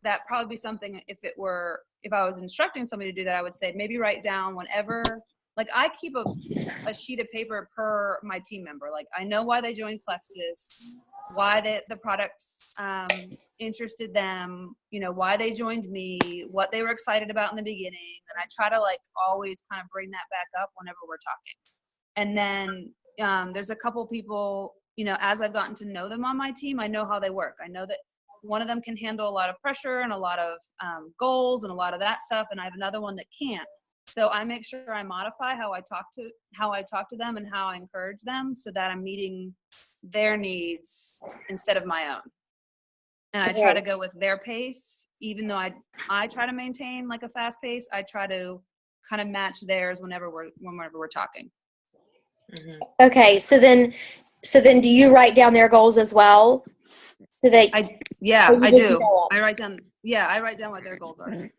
that probably be something, if I was instructing somebody to do that, I would say maybe write down whenever, like I keep a sheet of paper per my team member. Like I know why they joined Plexus, why the products interested them, why they joined me, what they were excited about in the beginning. And I try to like always kind of bring that back up whenever we're talking. And then there's a couple people, as I've gotten to know them on my team, I know how they work. I know that one of them can handle a lot of pressure and a lot of goals and a lot of that stuff. And I have another one that can't. So I make sure I modify how I talk to them and how I encourage them so that I'm meeting their needs instead of my own. And I try to go with their pace, even though I try to maintain like a fast pace. I try to kind of match theirs whenever we're talking. Mm-hmm. Okay. So then do you write down their goals as well? So that I do. I write down what their goals are.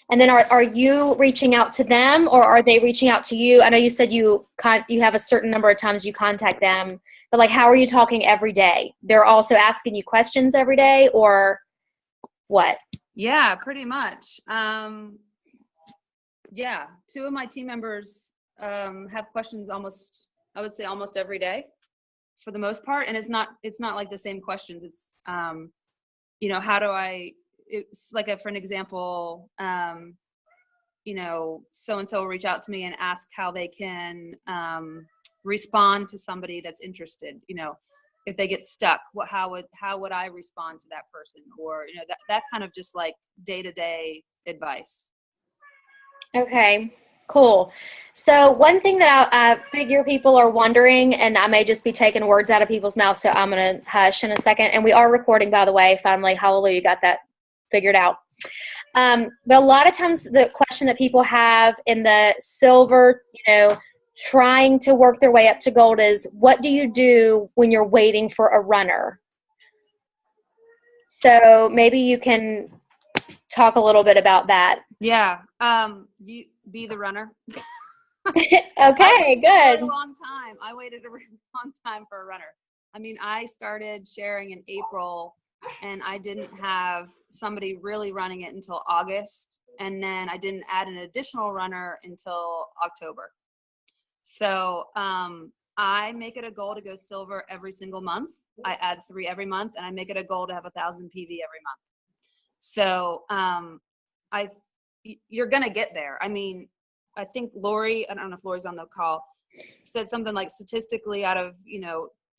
And then are you reaching out to them or are they reaching out to you? I know you said you have a certain number of times you contact them, but like how are you talking every day? They're also asking you questions every day or what? Yeah, pretty much. Two of my team members have questions almost every day for the most part. And it's not like the same questions. It's, how do it's like for an example, so-and-so will reach out to me and ask how they can respond to somebody that's interested. If they get stuck, how would I respond to that person? Or, that kind of just like day-to-day advice. Okay, cool. So one thing that I figure people are wondering, and I may just be taking words out of people's mouths, so I'm going to hush in a second. And we are recording, by the way, finally. Hallelujah, got that figured out. But a lot of times the question that people have in the silver, trying to work their way up to gold is, what do you do when you're waiting for a runner? So maybe you can talk a little bit about that. Yeah. You be the runner. Okay, good. I waited a really long time for a runner. I mean, I started sharing in April and I didn't have somebody really running it until August. And then I didn't add an additional runner until October. So I make it a goal to go silver every single month. I add 3 every month and I make it a goal to have 1,000 PV every month. So you're going to get there. I mean, I think Lori, I don't know if Lori's on the call, said something like statistically out of,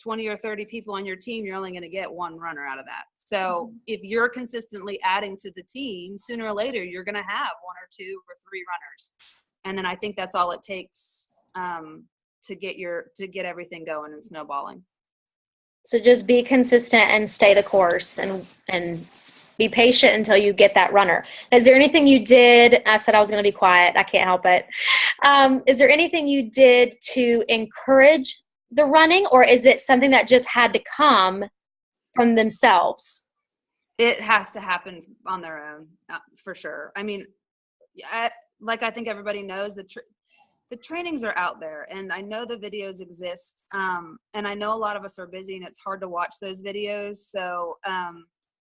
20 or 30 people on your team, you're only going to get 1 runner out of that. So if you're consistently adding to the team, sooner or later, you're going to have 1 or 2 or 3 runners. And then I think that's all it takes to get everything going and snowballing. So just be consistent and stay the course and be patient until you get that runner. Is there anything you did? I said I was going to be quiet. I can't help it. Is there anything you did to encourage the running, or is it something that just had to come from themselves? It has to happen on their own, for sure. I mean, I think everybody knows the trainings are out there, and I know the videos exist. And I know a lot of us are busy and it's hard to watch those videos. So,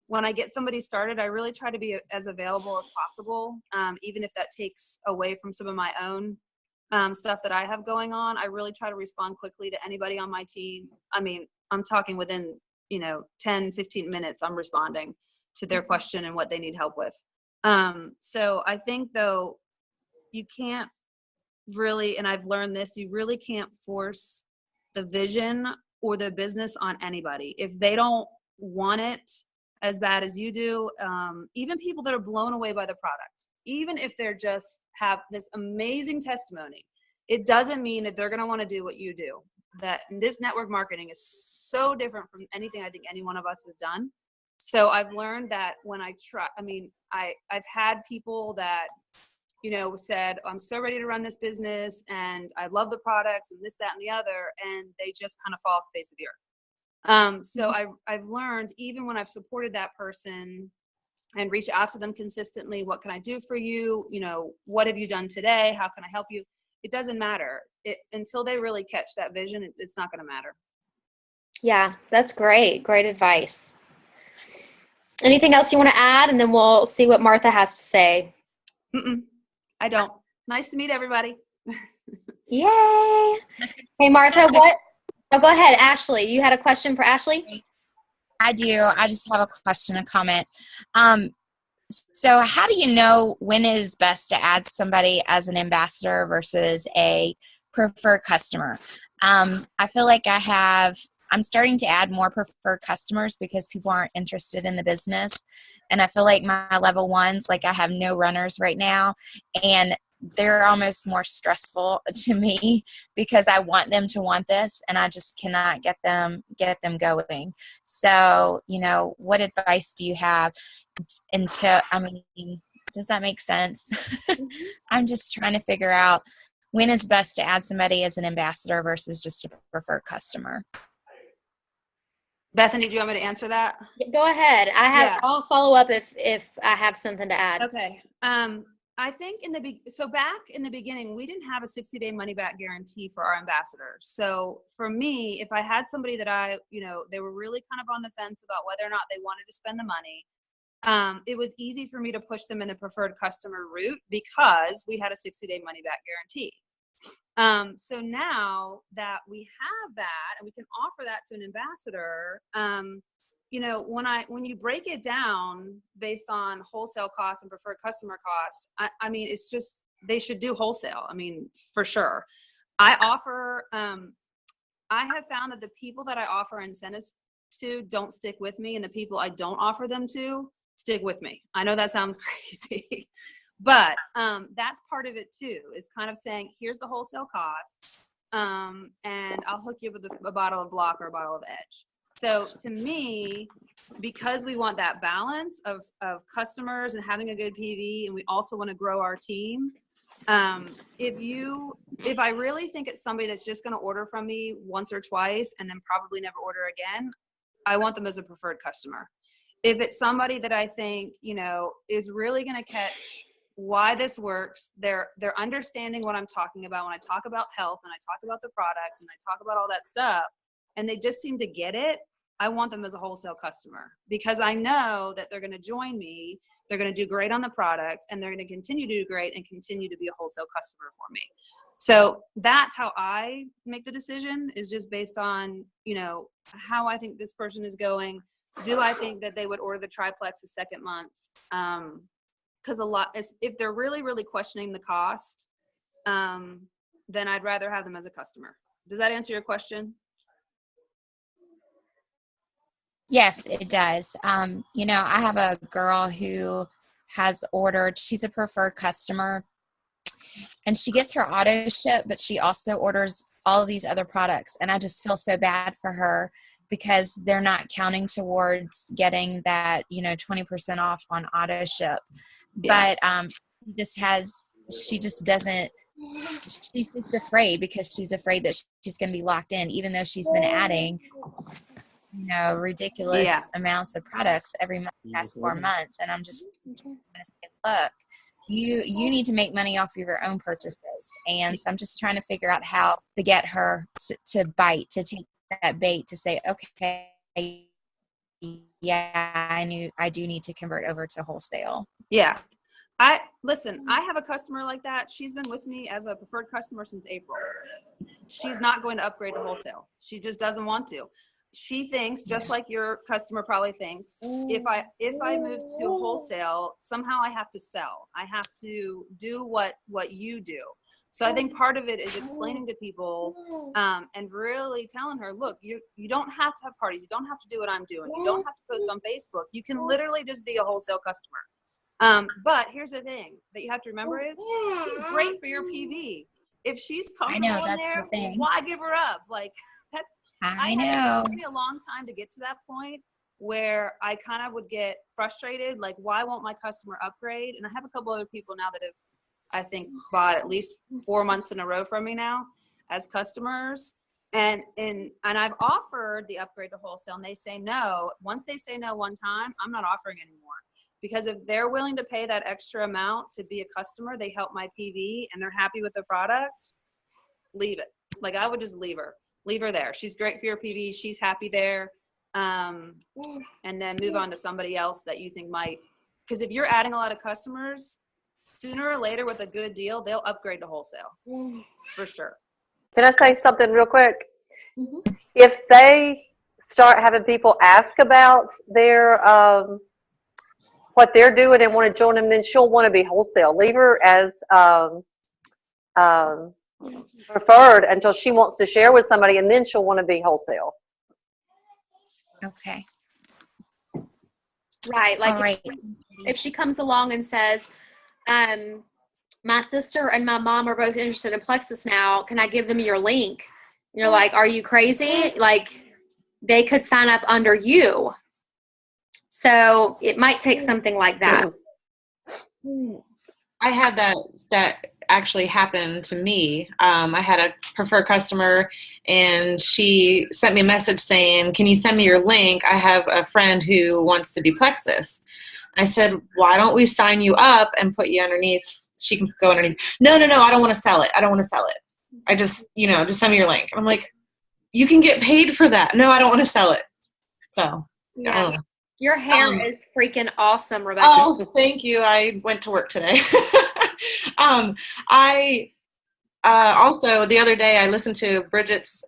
when I get somebody started, I really try to be as available as possible. Even if that takes away from some of my own stuff that I have going on, I really try to respond quickly to anybody on my team. I mean, I'm talking within, 10, 15 minutes, I'm responding to their question and what they need help with. So I think though, you can't really, and I've learned this, you really can't force the vision or the business on anybody. If they don't want it as bad as you do, even people that are blown away by the product, even if they're just have this amazing testimony, it doesn't mean that they're going to want to do what you do. That this network marketing is so different from anything I think any one of us have done. So I've learned that when I've had people that, said, I'm so ready to run this business and I love the products and this, that, and the other, and they just kind of fall off the face of the earth. So I've learned, even when I've supported that person and reach out to them consistently, what can I do for you? What have you done today? How can I help you? It doesn't matter. Until they really catch that vision, it's not going to matter. Yeah, that's great. Great advice. Anything else you want to add? And then we'll see what Martha has to say. I don't. Nice to meet everybody. Yay. Hey, Martha, what? Oh, go ahead, Ashley. You had a question for Ashley? I do. I just have a question, a comment. So how do you know when it is best to add somebody as an ambassador versus a preferred customer? I feel like I'm starting to add more preferred customers because people aren't interested in the business. And I feel like my level ones, like I have no runners right now, and they're almost more stressful to me because I want them to want this and I just cannot get them going. So, what advice do you have does that make sense? I'm just trying to figure out when is best to add somebody as an ambassador versus just a preferred customer. Bethany, do you want me to answer that? Go ahead. I'll follow up if I have something to add. Okay. I think back in the beginning, we didn't have a 60-day money back guarantee for our ambassadors. So for me, if I had somebody that they were really kind of on the fence about whether or not they wanted to spend the money, it was easy for me to push them in the preferred customer route because we had a 60-day money back guarantee. So now that we have that and we can offer that to an ambassador, when you break it down based on wholesale costs and preferred customer costs, it's just, they should do wholesale. For sure. I have found that the people that I offer incentives to don't stick with me, and the people I don't offer them to stick with me. I know that sounds crazy, but that's part of it too, is kind of saying, here's the wholesale cost, and I'll hook you with a bottle of Block or a bottle of Edge. So to me, because we want that balance of customers and having a good PV, and we also want to grow our team, if I really think it's somebody that's just going to order from me once or twice and then probably never order again, I want them as a preferred customer. If it's somebody that I think, is really going to catch why this works, they're understanding what I'm talking about when I talk about health and I talk about the product and I talk about all that stuff, and they just seem to get it, I want them as a wholesale customer, because I know that they're going to join me, they're going to do great on the product, and they're going to continue to do great and continue to be a wholesale customer for me. So that's how I make the decision, is just based on, how I think this person is going. Do I think that they would order the triplex the second month? Because if they're really, really questioning the cost, then I'd rather have them as a customer. Does that answer your question? Yes, it does. I have a girl who has ordered, she's a preferred customer, and she gets her auto ship, but she also orders all of these other products. And I just feel so bad for her because they're not counting towards getting that, 20% off on auto ship. Yeah. But she's just afraid, because she's afraid that she's going to be locked in, even though she's been adding ridiculous amounts of products every month the past 4 months. And I'm just going to say, look, you need to make money off of your own purchases. And so I'm just trying to figure out how to get her to bite, to take that bait, to say, okay, I do need to convert over to wholesale. Yeah. I have a customer like that. She's been with me as a preferred customer since April. She's not going to upgrade to wholesale. She just doesn't want to. She thinks, just like your customer probably thinks, if I move to wholesale, somehow I have to sell. I have to do what you do. So I think part of it is explaining to people and really telling her, look, you don't have to have parties. You don't have to do what I'm doing. You don't have to post on Facebook. You can literally just be a wholesale customer. But here's the thing that you have to remember is she's great for your PV. If she's comfortable in there, why give her up? Like, I know. It took me a long time to get to that point where I kind of would get frustrated. Like, why won't my customer upgrade? And I have a couple other people now that have, I think, bought at least 4 months in a row from me now as customers. And I've offered the upgrade to wholesale, and they say no. Once they say no one time, I'm not offering anymore. Because if they're willing to pay that extra amount to be a customer, they help my PV, and they're happy with the product, leave it. Like, I would just leave her there. She's great for your PV. She's happy there. and then move on to somebody else that you think might, because if you're adding a lot of customers, sooner or later with a good deal, they'll upgrade to wholesale for sure. Can I say something real quick? Mhm. If they start having people ask about their what they're doing and want to join them, then she'll want to be wholesale. Leave her as preferred until she wants to share with somebody, and then she'll want to be wholesale. Okay. Right. Like All right. if she comes along and says, my sister and my mom are both interested in Plexus now, can I give them your link? And you're like, are you crazy? Like, they could sign up under you. So it might take something like that. I had that actually happened to me. I had a preferred customer, and she sent me a message saying, can you send me your link? I have a friend who wants to do Plexus. I said, why don't we sign you up and put you underneath? She can go underneath. No, I don't want to sell it. I just, just send me your link. I'm like, you can get paid for that. No, I don't want to sell it. So, I don't know. Your hair is freaking awesome, Rebecca. Oh, thank you. I went to work today. I also, the other day, I listened to Bridget's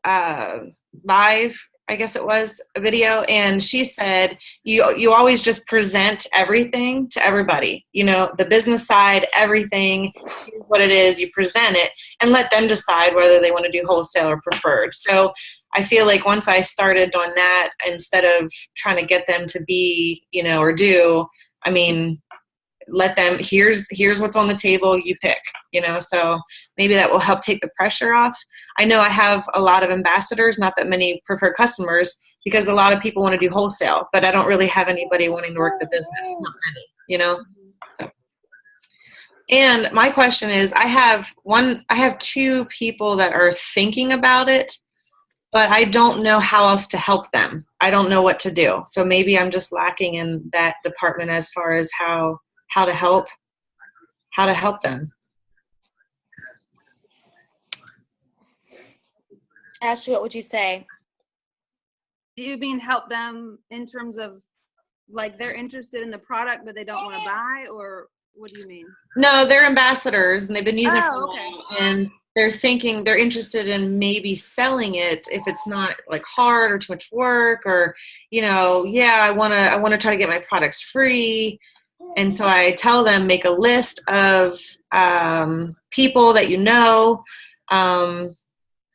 live, I guess it was, a video, and she said, you always just present everything to everybody. The business side, everything, here's what it is, you present it, and let them decide whether they want to do wholesale or preferred. So I feel like once I started doing that, instead of trying to get them to be, or do, let them, here's what's on the table, you pick, so maybe that will help take the pressure off. I know I have a lot of ambassadors, not that many preferred customers, because a lot of people want to do wholesale, but I don't really have anybody wanting to work the business, not many, so. And my question is, I have two people that are thinking about it, but I don't know how else to help them. I don't know what to do. So maybe I'm just lacking in that department as far as how to help them. Ashley, what would you say? Do you mean help them in terms of like they're interested in the product but they don't want to buy, or what do you mean? No, they're ambassadors and they've been using it for a okay. while, and they're interested in maybe selling it if it's not like hard or too much work, or I want to try to get my products free. And so I tell them, make a list of people that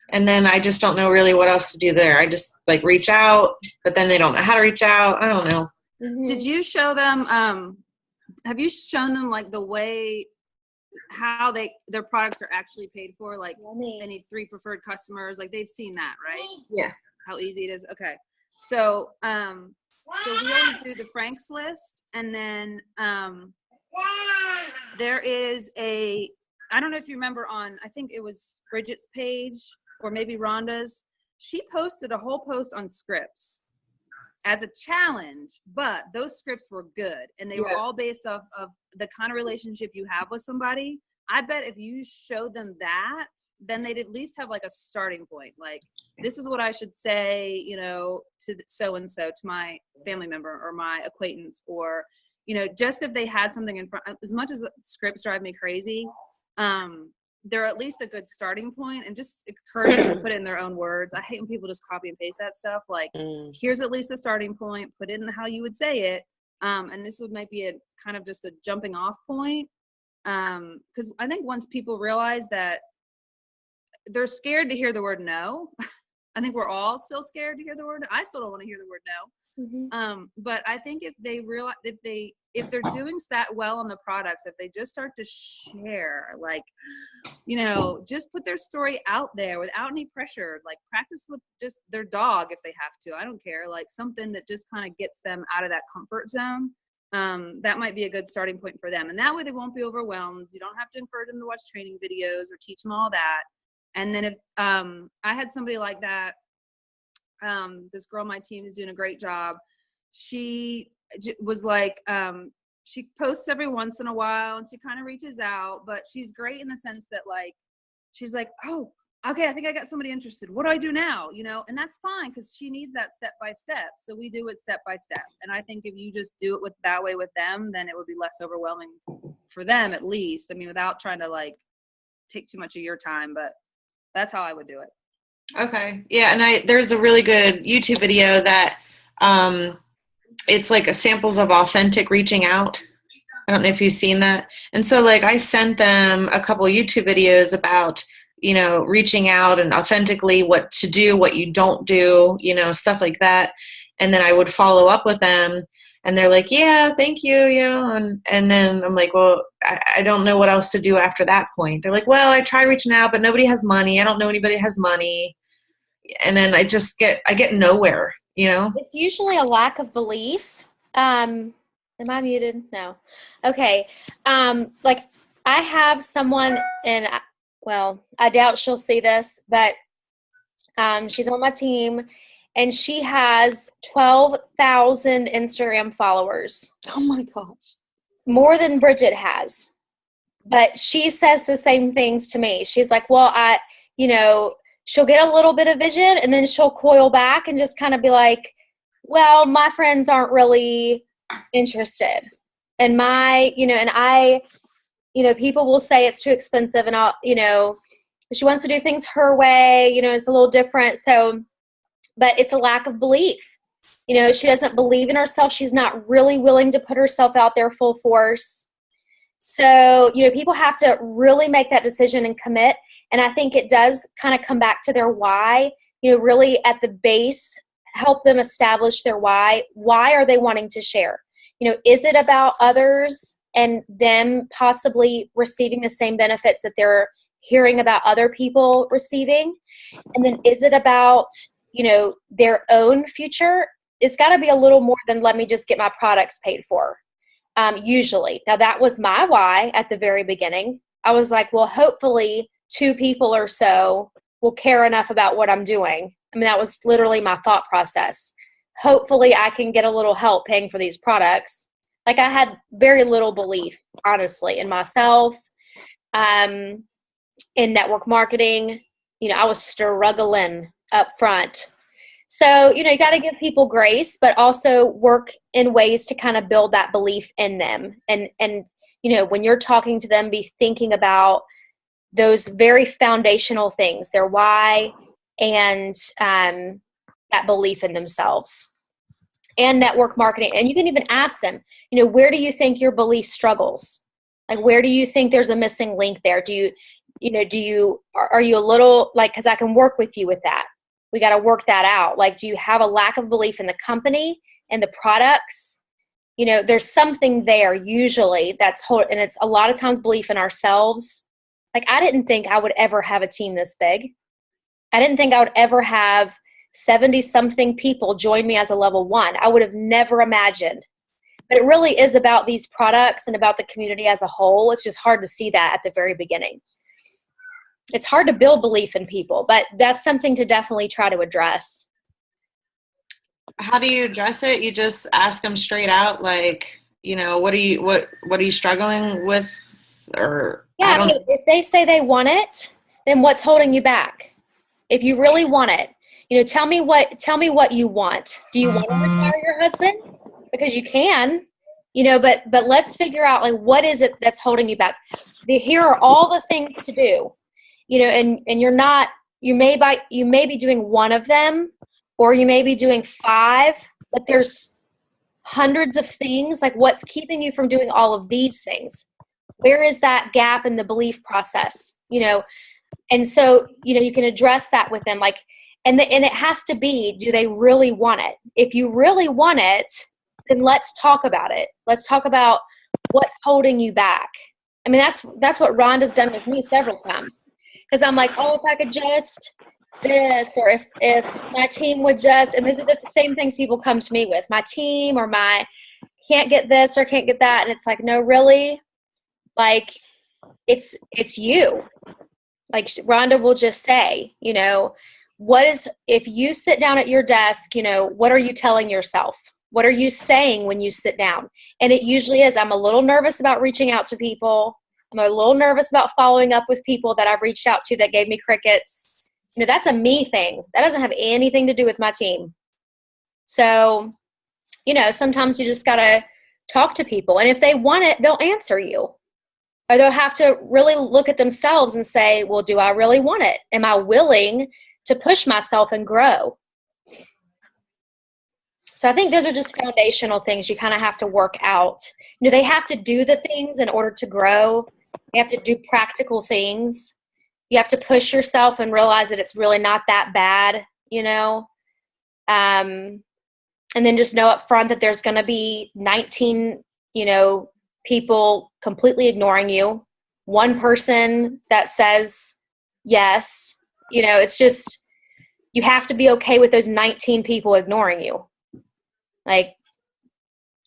and then I just don't know really what else to do there. I just reach out, but then they don't know how to reach out. I don't know. Mm-hmm. Did you show them, have you shown them the way how their products are actually paid for? Like they need 3 preferred customers, they've seen that, right? Yeah. How easy it is. Okay. So, so we always do the Frank's list, and then there is I don't know if you remember I think it was Bridget's page or maybe Rhonda's, she posted a whole post on scripts as a challenge, but those scripts were good, and they were all based off of the kind of relationship you have with somebody. I bet if you showed them that, then they'd at least have a starting point. This is what I should say, to so-and-so, to my family member or my acquaintance, or, just if they had something in front. As much as scripts drive me crazy, they're at least a good starting point, and just encourage them to put it in their own words. I hate when people just copy and paste that stuff. Here's at least a starting point, put it in how you would say it. And this might be a kind of just a jumping off point. Because I think once people realize that they're scared to hear the word no, I think we're all still scared to hear the word no. I still don't want to hear the word no. Mm-hmm. But I think if they realize, if they're doing that well on the products, if they just start to share, just put their story out there without any pressure, practice with just their dog if they have to. I don't care. Something that just kind of gets them out of that comfort zone. That might be a good starting point for them. And that way they won't be overwhelmed. You don't have to encourage them to watch training videos or teach them all that. And then if I had somebody like that, this girl on my team is doing a great job. She was she posts every once in a while and she kind of reaches out, but she's great in the sense that she's like, oh, okay, I think I got somebody interested. What do I do now? You know, and that's fine because she needs that step by step. So we do it step by step. And I think if you just do it that way with them, then it would be less overwhelming for them at least. I mean, without trying to like take too much of your time, but that's how I would do it. Okay. Yeah. And there's a really good YouTube video that, it's like a samples of authentic reaching out. I don't know if you've seen that. And so like I sent them a couple YouTube videos about, you know, reaching out and authentically what to do, what you don't do, you know, stuff like that. And then I would follow up with them and they're like, yeah, thank you. You know, and then I'm like, well, I don't know what else to do after that point. They're like, well, I tried reaching out, but nobody has money. I don't know anybody that has money. And then I get nowhere, you know? It's usually a lack of belief. Am I muted? No. Okay. Like I have someone and well, I doubt she'll see this, but she's on my team and she has 12,000 Instagram followers. Oh my gosh. More than Bridget has. But she says the same things to me. She's like, well, she'll get a little bit of vision and then she'll coil back and just kind of be like, well, my friends aren't really interested. And people will say it's too expensive and she wants to do things her way, it's a little different. So, but it's a lack of belief. She doesn't believe in herself. She's not really willing to put herself out there full force. So, people have to really make that decision and commit. And I think it does kind of come back to their why, really at the base, help them establish their why. Why are they wanting to share? Is it about others and them possibly receiving the same benefits that they're hearing about other people receiving? And then is it about, their own future? It's got to be a little more than let me just get my products paid for. Usually. Now that was my why at the very beginning. I was like, well, hopefully 2 people or so will care enough about what I'm doing. I mean, that was literally my thought process. Hopefully I can get a little help paying for these products. Like I had very little belief, honestly, in myself, in network marketing. I was struggling up front. So, you got to give people grace, but also work in ways to kind of build that belief in them. And when you're talking to them, be thinking about those very foundational things, their why and that belief in themselves. And network marketing. And you can even ask them, where do you think your belief struggles? Like, where do you think there's a missing link there? Are you a little because I can work with you with that. We got to work that out. Like, do you have a lack of belief in the company and the products? There's something there usually and it's a lot of times belief in ourselves. Like, I didn't think I would ever have a team this big. I didn't think I would ever have 70-something people join me as a level 1. I would have never imagined. But it really is about these products and about the community as a whole. It's just hard to see that at the very beginning. It's hard to build belief in people, but that's something to definitely try to address. How do you address it? You just ask them straight out, like, what are you struggling with? Or yeah, if they say they want it, then what's holding you back? If you really want it, tell me what you want. Do you want to retire your husband? Because you can, but let's figure out like what is it that's holding you back. Here are all the things to do, and you may be doing one of them, or you may be doing 5, but there's hundreds of things. Like, what's keeping you from doing all of these things? Where is that gap in the belief process? And so, you can address that with them. Like, and it has to be, do they really want it? If you really want it, then let's talk about it. Let's talk about what's holding you back. I mean, that's what Rhonda's done with me several times. Because I'm like, oh, if I could just this, or if my team would just, and these are the same things people come to me with, my team or my can't get this or can't get that. And it's like, no, really? Like, it's you. Like Rhonda will just say, if you sit down at your desk, what are you telling yourself? What are you saying when you sit down? And it usually is, I'm a little nervous about reaching out to people. I'm a little nervous about following up with people that I've reached out to that gave me crickets. That's a me thing. That doesn't have anything to do with my team. So, sometimes you just got to talk to people. And if they want it, they'll answer you. Or they'll have to really look at themselves and say, well, do I really want it? Am I willing to push myself and grow? So I think those are just foundational things you kind of have to work out. They have to do the things in order to grow. You have to do practical things. You have to push yourself and realize that it's really not that bad, and then just know up front that there's going to be 19, people completely ignoring you. One person that says yes. It's just, you have to be okay with those 19 people ignoring you. Like,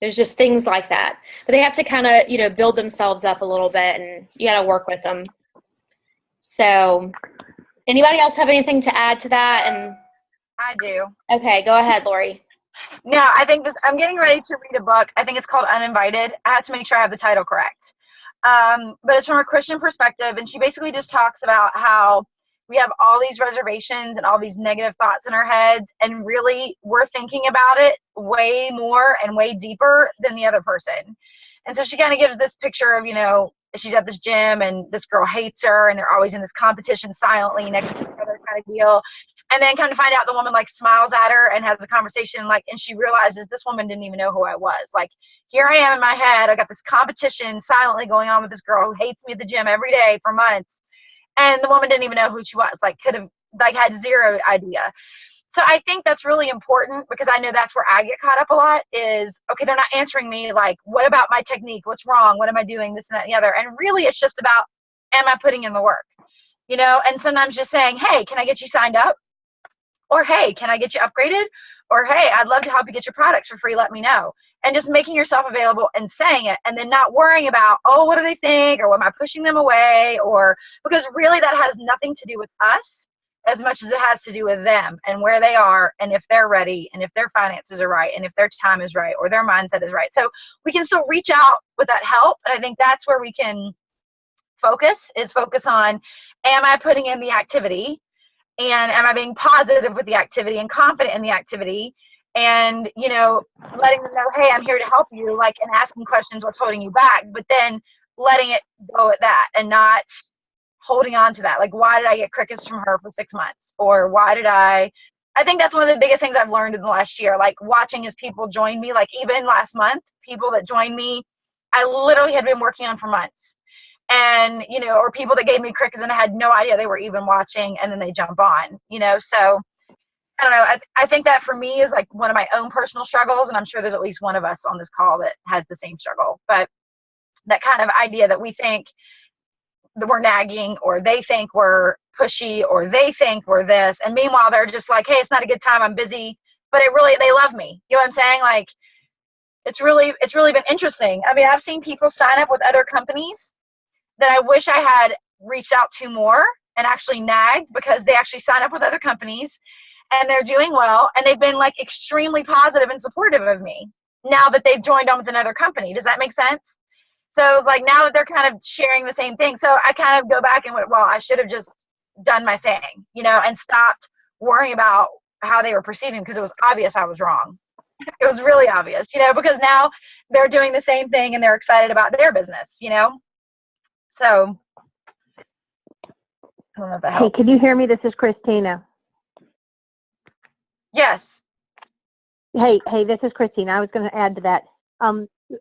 there's just things like that. But they have to kind of, build themselves up a little bit, and you got to work with them. So, anybody else have anything to add to that? And I do. Okay, go ahead, Lori. No, I think I'm getting ready to read a book. I think it's called Uninvited. I have to make sure I have the title correct. But it's from a Christian perspective, and she basically just talks about how we have all these reservations and all these negative thoughts in our heads, and really we're thinking about it way more and way deeper than the other person. And so she kind of gives this picture of, she's at this gym and this girl hates her, and they're always in this competition silently next to each other kind of deal. And then kind of find out the woman smiles at her and has a conversation and she realizes this woman didn't even know who I was. Here I am in my head. I got this competition silently going on with this girl who hates me at the gym every day for months. And the woman didn't even know who she was. Had zero idea. So I think that's really important, because I know that's where I get caught up a lot is, okay, they're not answering me. What about my technique? What's wrong? What am I doing? This and that and the other. And really it's just about, am I putting in the work? And sometimes just saying, hey, can I get you signed up? Or, hey, can I get you upgraded? Or, hey, I'd love to help you get your products for free. Let me know. And just making yourself available and saying it, and then not worrying about, oh, what do they think? Or am I pushing them away? Because really that has nothing to do with us as much as it has to do with them and where they are, and if they're ready, and if their finances are right, and if their time is right, or their mindset is right. So we can still reach out with that help. And I think that's where we can focus on, am I putting in the activity? And am I being positive with the activity and confident in the activity? And, letting them know, hey, I'm here to help you, and asking questions, what's holding you back, but then letting it go at that and not holding on to that. Why did I get crickets from her for 6 months? Or why did I think that's one of the biggest things I've learned in the last year, watching as people join me, even last month, people that joined me, I literally had been working on for months. And, or people that gave me crickets and I had no idea they were even watching, and then they jump on, so I don't know. I think that for me is one of my own personal struggles, and I'm sure there's at least one of us on this call that has the same struggle, but that kind of idea that we think that we're nagging, or they think we're pushy, or they think we're this. And meanwhile, they're just hey, it's not a good time. I'm busy, but they love me. You know what I'm saying? It's really been interesting. I mean, I've seen people sign up with other companies that I wish I had reached out to more and actually nagged, because they actually sign up with other companies and they're doing well, and they've been extremely positive and supportive of me now that they've joined on with another company. Does that make sense? So it's now that they're kind of sharing the same thing. So I kind of go back and went, well, I should have just done my thing, and stopped worrying about how they were perceiving, because it was obvious I was wrong. It was really obvious, because now they're doing the same thing and they're excited about their business, So, I don't know if that helps. Hey, can you hear me? This is Christina. Yes. Hey, this is Christina. I was going to add to that.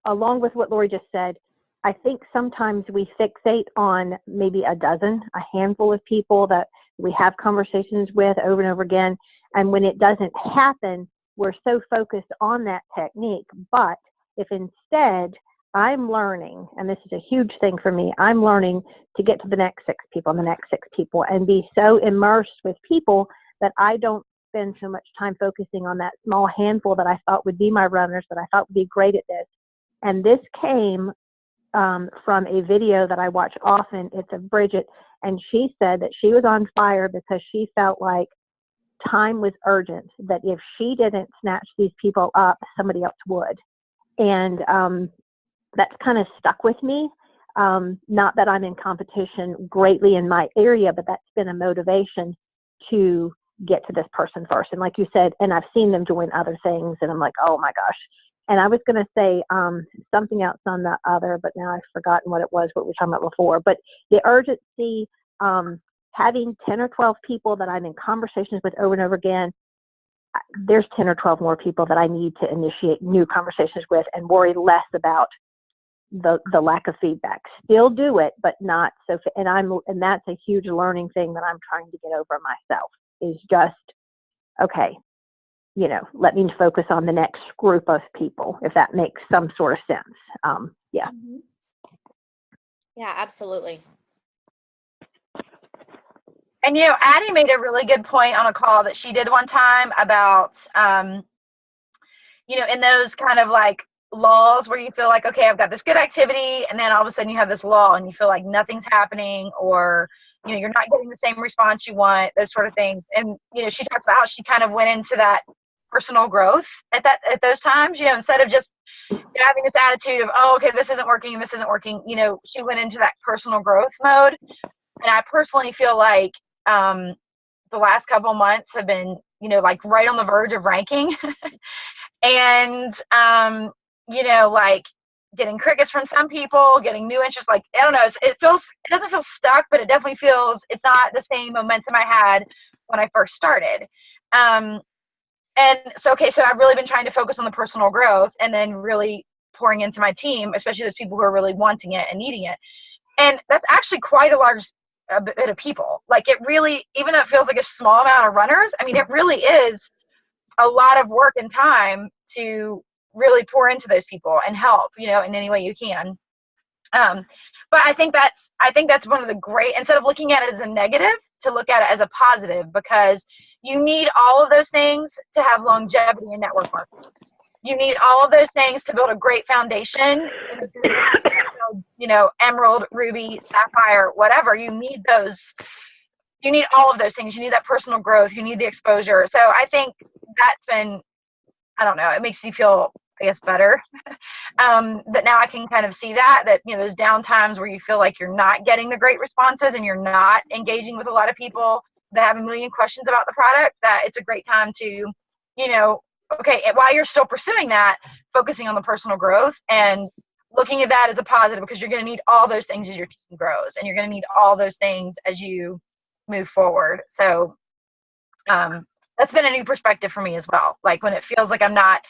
Along with what Lori just said, I think sometimes we fixate on maybe a handful of people that we have conversations with over and over again. And when it doesn't happen, we're so focused on that technique. But if instead I'm learning, and this is a huge thing for me, I'm learning to get to the next 6 people and the next 6 people, and be so immersed with people that I don't spend so much time focusing on that small handful that I thought would be my runners, that I thought would be great at this. And this came from a video that I watch often. It's of Bridget, and she said that she was on fire because she felt like time was urgent, that if she didn't snatch these people up, somebody else would. And that's kind of stuck with me. Not that I'm in competition greatly in my area, but that's been a motivation. to get to this person first. And like you said, and I've seen them join other things, and I'm like, oh my gosh. And I was going to say something else on the other, but now I've forgotten what it was, what we were talking about before. But the urgency, having 10 or 12 people that I'm in conversations with over and over again, there's 10 or 12 more people that I need to initiate new conversations with and worry less about the lack of feedback. Still do it, but not so. And that's a huge learning thing that I'm trying to get over myself, is just, okay, let me focus on the next group of people, if that makes some sort of sense. Yeah. Yeah, absolutely. And Addie made a really good point on a call that she did one time about, in those kind of like lulls where you feel like, okay, I've got this good activity, and then all of a sudden you have this lull and you feel like nothing's happening, or you're not getting the same response you want, those sort of things. And she talks about how she kind of went into that personal growth at those times. Instead of just having this attitude of, oh, okay, this isn't working, she went into that personal growth mode. And I personally feel like the last couple months have been, like right on the verge of ranking. And, like getting crickets from some people, getting new interests, like, I don't know, it doesn't feel stuck, but it definitely feels, it's not the same momentum I had when I first started. And so I've really been trying to focus on the personal growth and then really pouring into my team, especially those people who are really wanting it and needing it. And that's actually quite a bit of people. Like, it really, even though it feels like a small amount of runners, I mean, it really is a lot of work and time to really pour into those people and help, in any way you can. But I think that's one of the great, instead of looking at it as a negative, to look at it as a positive, because you need all of those things to have longevity in network marketing. You need all of those things to build a great foundation, emerald, ruby, sapphire, whatever. You need those. You need all of those things. You need that personal growth. You need the exposure. So I think that's been, I don't know, it makes you feel, I guess, better. That now I can kind of see that those down times where you feel like you're not getting the great responses and you're not engaging with a lot of people that have a million questions about the product, that it's a great time to, okay, while you're still pursuing that, focusing on the personal growth and looking at that as a positive, because you're going to need all those things as your team grows, and you're going to need all those things as you move forward. So that's been a new perspective for me as well. Like, when it feels like I'm not,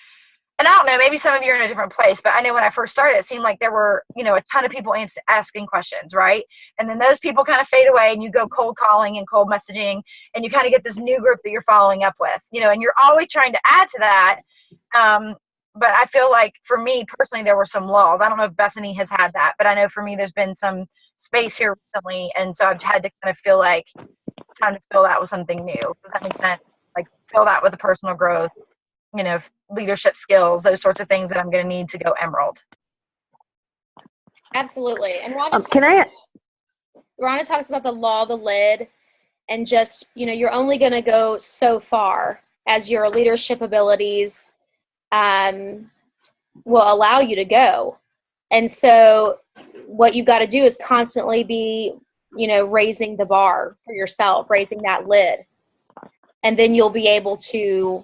and I don't know, maybe some of you are in a different place, but I know when I first started, it seemed like there were, a ton of people asking questions, right? And then those people kind of fade away, and you go cold calling and cold messaging, and you kind of get this new group that you're following up with, and you're always trying to add to that. But I feel like for me personally, there were some lulls. I don't know if Bethany has had that, but I know for me, there's been some space here recently. And so I've had to kind of feel like it's time to fill that with something new. Does that make sense? Like, fill that with the personal growth, leadership skills, those sorts of things that I'm going to need to go emerald. Absolutely. And Rhonda talks about the law of the lid, and just, you're only going to go so far as your leadership abilities will allow you to go. And so what you've got to do is constantly be, raising the bar for yourself, raising that lid. And then you'll be able to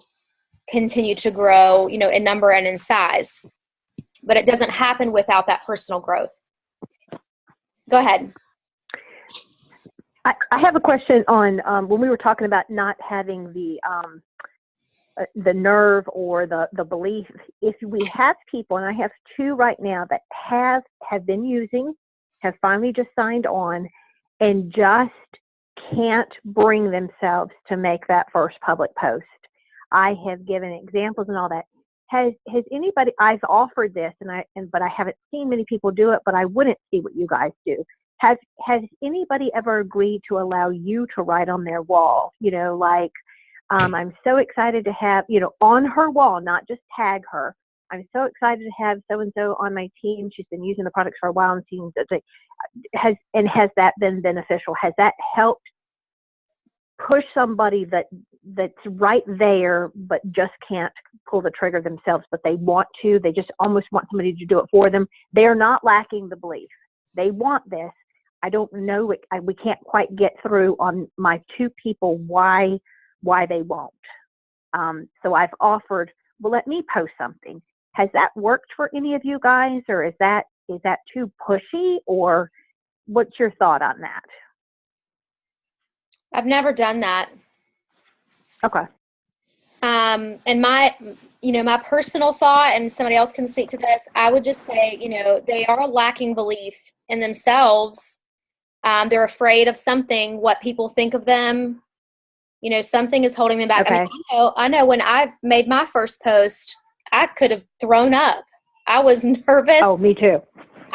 continue to grow, in number and in size. But it doesn't happen without that personal growth. Go ahead. I have a question on when we were talking about not having the nerve or the belief. If we have people, and I have 2 right now that have been using, have finally just signed on, and just can't bring themselves to make that first public post. I have given examples and all that. Has anybody? I've offered this, but I haven't seen many people do it. But I wouldn't see what you guys do. Has anybody ever agreed to allow you to write on their wall? I'm so excited to have, on her wall, not just tag her. I'm so excited to have so-and-so on my team. She's been using the products for a while and seems that has that been beneficial? Has that helped push somebody that's right there, but just can't pull the trigger themselves, but they want to? They just almost want somebody to do it for them. They're not lacking the belief. They want this. I don't know. We can't quite get through on my 2 people why they won't. So I've offered, well, let me post something. Has that worked for any of you guys, or is that too pushy, or what's your thought on that? I've never done that. Okay. And my personal thought, and somebody else can speak to this, I would just say, they are lacking belief in themselves. They're afraid of something, what people think of them. Something is holding them back. Okay. I know when I made my first post, I could have thrown up. I was nervous. Oh, me too.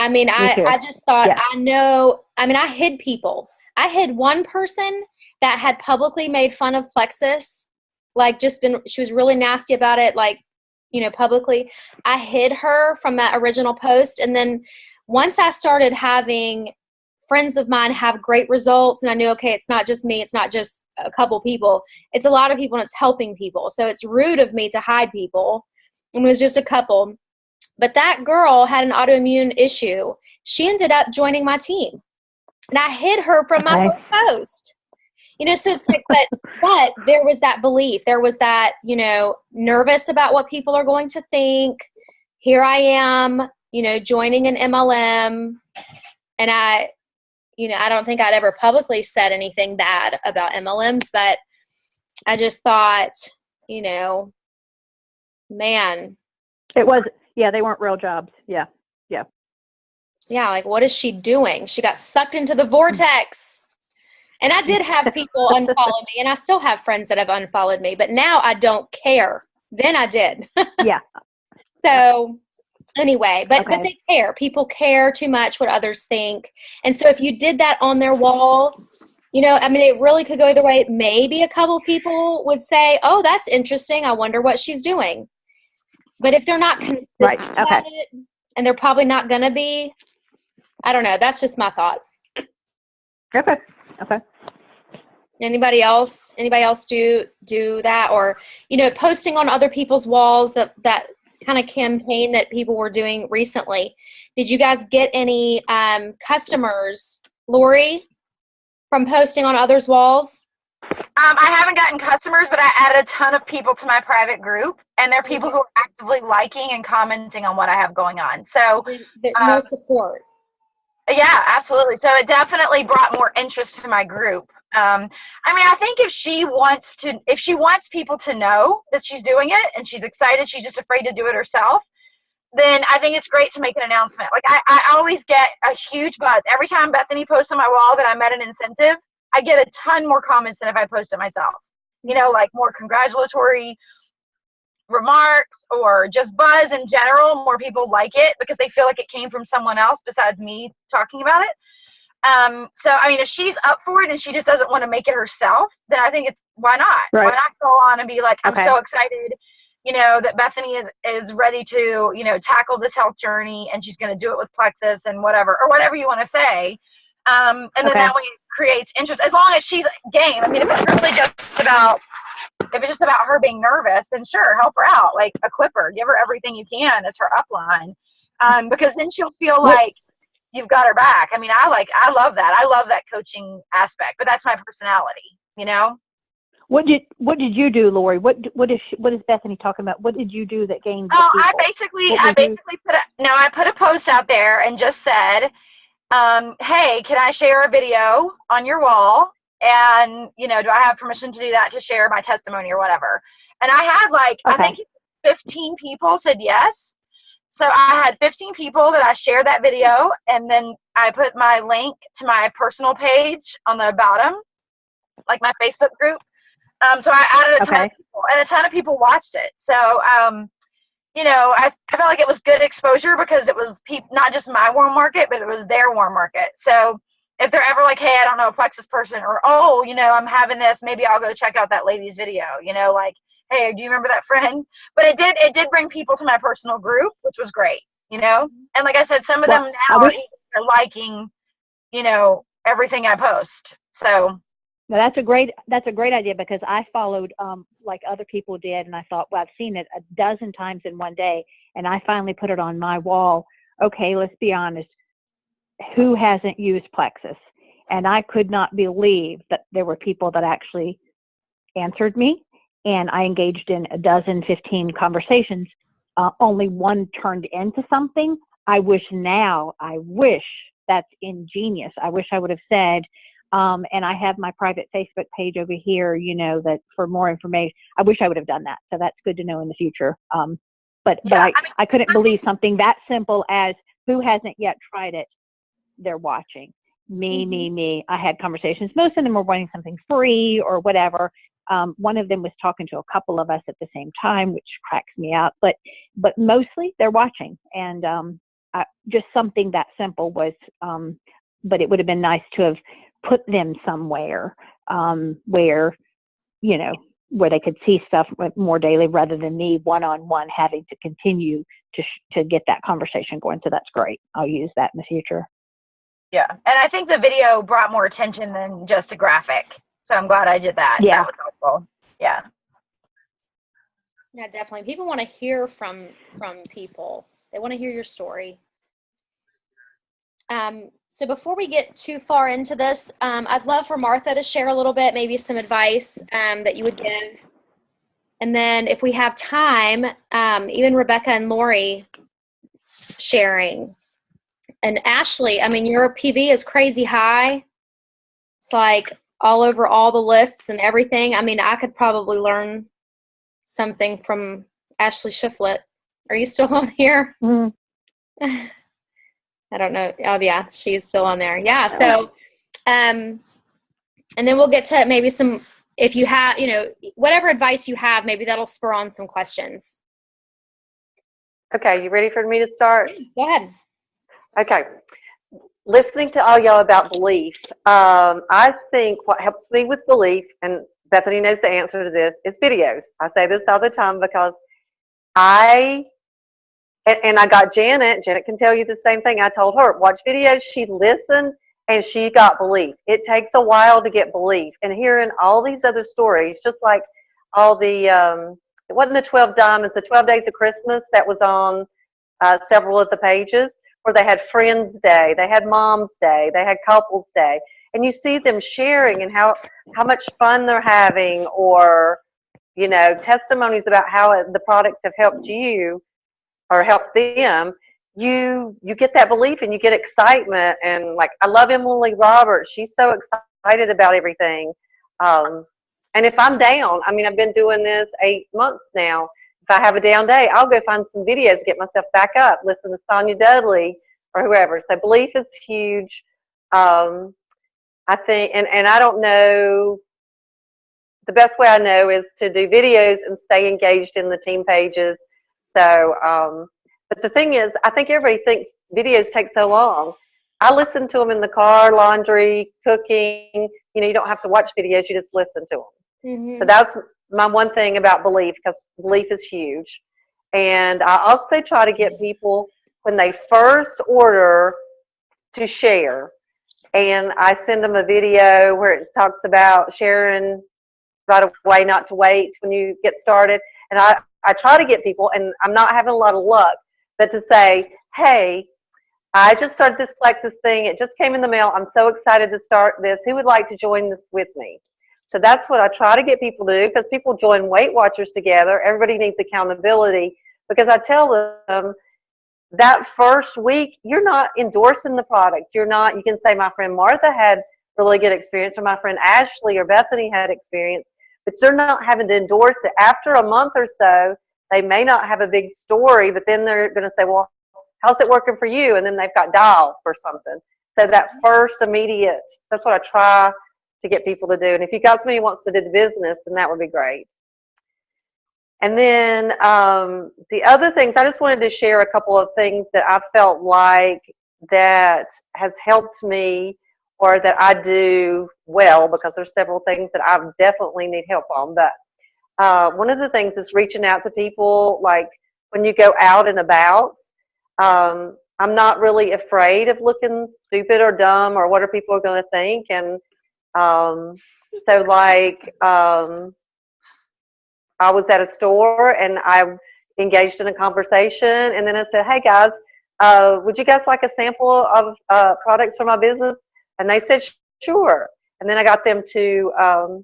Me too. I just thought, yeah. I hid people. I hid one person that had publicly made fun of Plexus, she was really nasty about it, publicly. I hid her from that original post. And then once I started having friends of mine have great results, and I knew, okay, it's not just me, it's not just a couple people, it's a lot of people, and it's helping people. So it's rude of me to hide people. And it was just a couple. But that girl had an autoimmune issue. She ended up joining my team. And I hid her from my first post. So it's like, but there was that belief. There was that, nervous about what people are going to think. Here I am, joining an MLM. And I don't think I'd ever publicly said anything bad about MLMs, but I just thought, man. It was, they weren't real jobs. Yeah. Yeah, like, what is she doing? She got sucked into the vortex. And I did have people unfollow me, and I still have friends that have unfollowed me, but now I don't care. Then I did. Yeah. So anyway, but they care. People care too much what others think. And so if you did that on their wall, it really could go either way. Maybe a couple people would say, oh, that's interesting. I wonder what she's doing. But if they're not consistent about it, and they're probably not going to be, I don't know. That's just my thought. Okay. Anybody else do that? Or, posting on other people's walls, that kind of campaign that people were doing recently. Did you guys get any customers, Lori, from posting on others' walls? I haven't gotten customers, but I added a ton of people to my private group, and they're people who are actively liking and commenting on what I have going on. So more support. Yeah, absolutely. So it definitely brought more interest to my group. I think if she wants people to know that she's doing it and she's excited, she's just afraid to do it herself, then I think it's great to make an announcement. Like I always get a huge buzz. Every time Bethany posts on my wall that I met an incentive, I get a ton more comments than if I post it myself. Like more congratulatory remarks or just buzz in general. More people like it because they feel like it came from someone else besides me talking about it. If she's up for it and she just doesn't want to make it herself, then I think why not? Right. Why not go on and be like, I'm so excited, that Bethany is ready to, tackle this health journey, and she's going to do it with Plexus and whatever you want to say. And then that way it creates interest, as long as she's game. If it's really just about her being nervous, then sure, help her out, like equip her, give her everything you can as her upline. Because then she'll feel like you've got her back. I love that. I love that coaching aspect, but that's my personality, What did you do, Lori? What is Bethany talking about? What did you do that gained? I put a post out there and just said, hey, can I share a video on your wall? And, do I have permission to do that, to share my testimony or whatever? And I had I think 15 people said yes. So I had 15 people that I shared that video, and then I put my link to my personal page on the bottom, like my Facebook group. So I added a ton of people, and a ton of people watched it. So, I felt like it was good exposure because it was not just my warm market, but it was their warm market. So if they're ever like, hey, I don't know a Plexus person, or, I'm having this, maybe I'll go check out that lady's video, hey, do you remember that friend? But it did bring people to my personal group, which was great, And like I said, some of them now are liking, everything I post. So. Now that's a great idea, because I followed like other people did, and I thought, well, I've seen it a dozen times in one day, and I finally put it on my wall. Okay, let's be honest. who hasn't used Plexus? And I could not believe that there were people that actually answered me, and I engaged in 15 conversations. Only one turned into something. I wish that's ingenious. I wish I would have said, and I have my private Facebook page over here, that for more information. I wish I would have done that. So that's good to know in the future. But I couldn't believe something that simple as who hasn't yet tried it, they're watching. Me. I had conversations. Most of them were wanting something free or whatever. One of them was talking to a couple of us at the same time, which cracks me up. But mostly they're watching. And just something that simple was, but it would have been nice to have put them somewhere where they could see stuff more daily rather than me one-on-one having to continue to get that conversation going. So that's great. I'll use that in the future. Yeah. And I think the video brought more attention than just a graphic. So I'm glad I did that. Yeah. That was helpful. Yeah. Yeah, definitely. People want to hear from people. They want to hear your story. So before we get too far into this, I'd love for Martha to share a little bit, maybe some advice that you would give. And then if we have time, even Rebecca and Lori sharing. And Ashley, I mean, your PV is crazy high. It's like all over all the lists and everything. I mean, I could probably learn something from Ashley Shiflett. Are you still on here? Mm. I don't know. Oh, yeah, she's still on there. Yeah. So, and then we'll get to maybe some, if you have, whatever advice you have, maybe that'll spur on some questions. Okay, you ready for me to start? Go ahead. Okay. Listening to all y'all about belief, I think what helps me with belief, and Bethany knows the answer to this, is videos. I say this all the time because I got Janet. Janet can tell you the same thing. I told her, watch videos. She listened and she got belief. It takes a while to get belief. And hearing all these other stories, just like all the, it wasn't the 12 Diamonds, the 12 Days of Christmas that was on several of the pages, where they had Friends Day, they had Mom's Day, they had Couples Day. And you see them sharing and how much fun they're having, or, testimonies about how the products have helped you or help them. You get that belief and you get excitement. And like, I love Emily Roberts. She's so excited about everything. And if I'm down, I mean, I've been doing this 8 months now. If I have a down day, I'll go find some videos, get myself back up, listen to Sonia Dudley or whoever. So belief is huge. I think, and I don't know, the best way I know is to do videos and stay engaged in the team pages. So, but the thing is, I think everybody thinks videos take so long. I listen to them in the car, laundry, cooking. You don't have to watch videos, you just listen to them. Mm-hmm. So that's my one thing about belief, because belief is huge. And I also try to get people, when they first order, to share. And I send them a video where it talks about sharing right away, not to wait when you get started. And I try to get people, and I'm not having a lot of luck, but to say, hey, I just started this Plexus thing. It just came in the mail. I'm so excited to start this. Who would like to join this with me? So that's what I try to get people to do, because people join Weight Watchers together. Everybody needs accountability, because I tell them that first week, you're not endorsing the product. You can say my friend Martha had really good experience, or my friend Ashley or Bethany had experience, but they're not having to endorse it. After a month or so, they may not have a big story, but then they're going to say, well, how's it working for you? And then they've got dial for something. So that first immediate, that's what I try to get people to do. And if you got somebody who wants to do the business, then that would be great. And then the other things, I just wanted to share a couple of things that I felt like that has helped me, or that I do well, because there's several things that I definitely need help on. But one of the things is reaching out to people, like when you go out and about. I'm not really afraid of looking stupid or dumb or what are people going to think. And so like I was at a store and I engaged in a conversation, and then I said, hey guys, would you guys like a sample of products from my business? And they said, sure. And then I got them to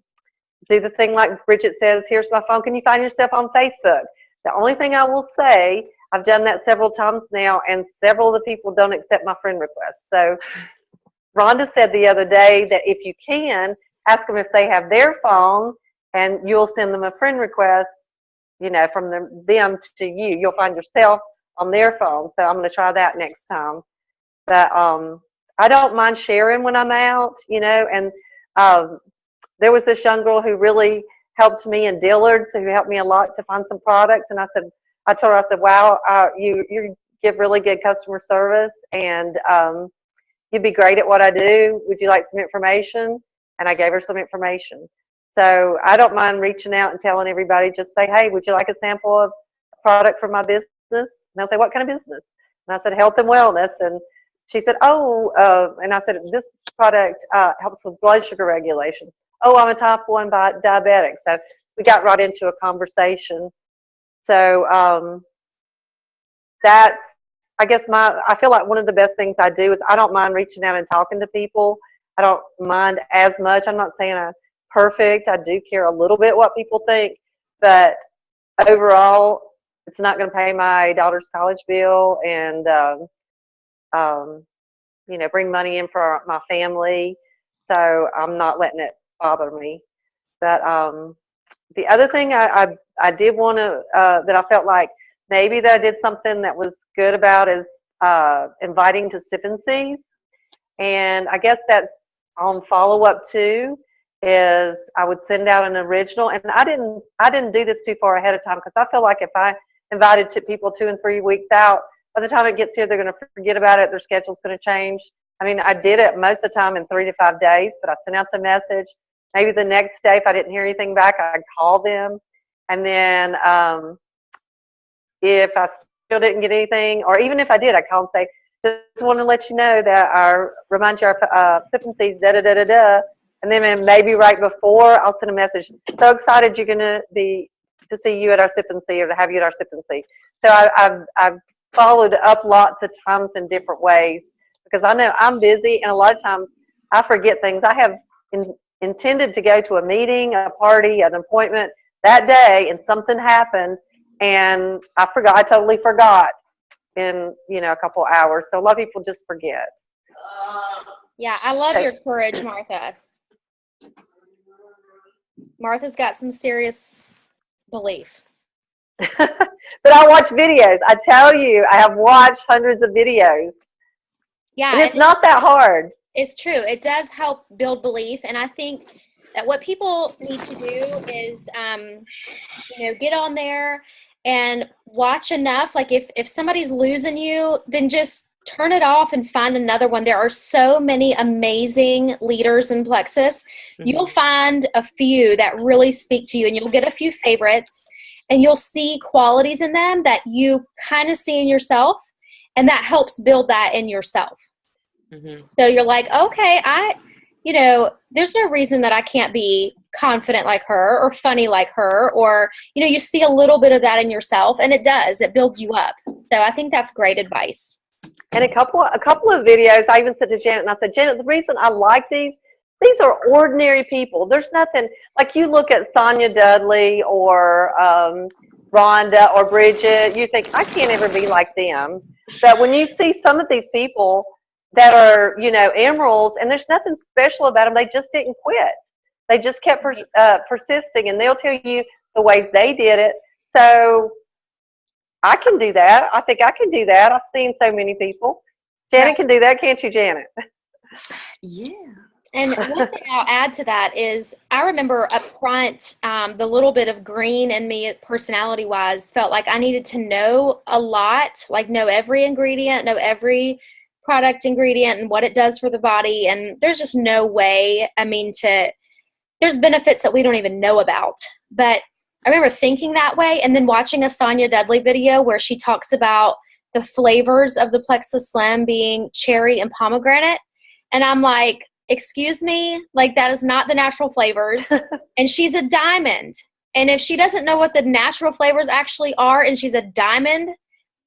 do the thing like Bridget says, here's my phone. Can you find yourself on Facebook? The only thing I will say, I've done that several times now, and several of the people don't accept my friend request. So Rhonda said the other day that if you can, ask them if they have their phone, and you'll send them a friend request, you know, from them to you. You'll find yourself on their phone. So I'm going to try that next time. But I don't mind sharing when I'm out, you know, and there was this young girl who really helped me in Dillard's, who helped me a lot to find some products. And I told her, I said, wow, you give really good customer service, and you'd be great at what I do. Would you like some information? And I gave her some information. So I don't mind reaching out and telling everybody, just say, hey, would you like a sample of a product from my business? And they'll say, what kind of business? And I said, health and wellness. And she said, oh, and I said, this product helps with blood sugar regulation. Oh, I'm a type 1 diabetic. So we got right into a conversation. So that's, I guess I feel like one of the best things I do is I don't mind reaching out and talking to people. I don't mind as much. I'm not saying I'm perfect. I do care a little bit what people think, but overall, it's not going to pay my daughter's college bill and, you know, bring money in for my family. So I'm not letting it bother me. But the other thing I did want to, that I felt like maybe that I did something that was good about is inviting to Sip and Sees. And I guess that's on follow-up too, is I would send out an original. And I didn't do this too far ahead of time, because I feel like if I invited to people 2 and 3 weeks out, by the time it gets here, they're going to forget about it. Their schedule's going to change. I mean, I did it most of the time in 3 to 5 days, but I sent out the message. Maybe the next day, if I didn't hear anything back, I'd call them. And then if I still didn't get anything, or even if I did, I'd call and say, just want to let you know that remind you our Sip and Sees, da-da-da-da-da. And then maybe right before, I'll send a message. So excited you're going to be to see you at our Sip and See, or to have you at our Sip and See. So I've followed up lots of times in different ways, because I know I'm busy, and a lot of times I forget things. I have intended to go to a meeting, a party, an appointment that day, and something happened, and I forgot. I totally forgot in, you know, a couple hours. So a lot of people just forget. Yeah, I love your courage, Martha. Martha's got some serious belief. But I watch videos. I tell you, I have watched hundreds of videos. Yeah, and it's not that hard. It's true. It does help build belief, and I think that what people need to do is, you know, get on there and watch enough. Like if somebody's losing you, then just turn it off and find another one. There are so many amazing leaders in Plexus. Mm-hmm. You'll find a few that really speak to you, and you'll get a few favorites, and you'll see qualities in them that you kind of see in yourself, and that helps build that in yourself. Mm-hmm. So you're like, okay, you know, there's no reason that I can't be confident like her, or funny like her, or, you know, you see a little bit of that in yourself, and it builds you up. So I think that's great advice. And a couple of videos, I even said to Janet, and I said, Janet, the reason I like these are ordinary people. There's nothing, like you look at Sonia Dudley or Rhonda or Bridget, you think, I can't ever be like them. But when you see some of these people that are, you know, emeralds, and there's nothing special about them, they just didn't quit. They just kept persisting, and they'll tell you the ways they did it. So I can do that. I think I can do that. I've seen so many people. Janet can do that, can't you, Janet? Yeah. And one thing I'll add to that is I remember up front, the little bit of green in me personality-wise felt like I needed to know a lot, like know every ingredient, know every product ingredient and what it does for the body. And there's just no way, I mean, there's benefits that we don't even know about. But I remember thinking that way, and then watching a Sonia Dudley video where she talks about the flavors of the Plexus Slim being cherry and pomegranate. And I'm like, excuse me, like that is not the natural flavors. And she's a diamond. And if she doesn't know what the natural flavors actually are, and she's a diamond,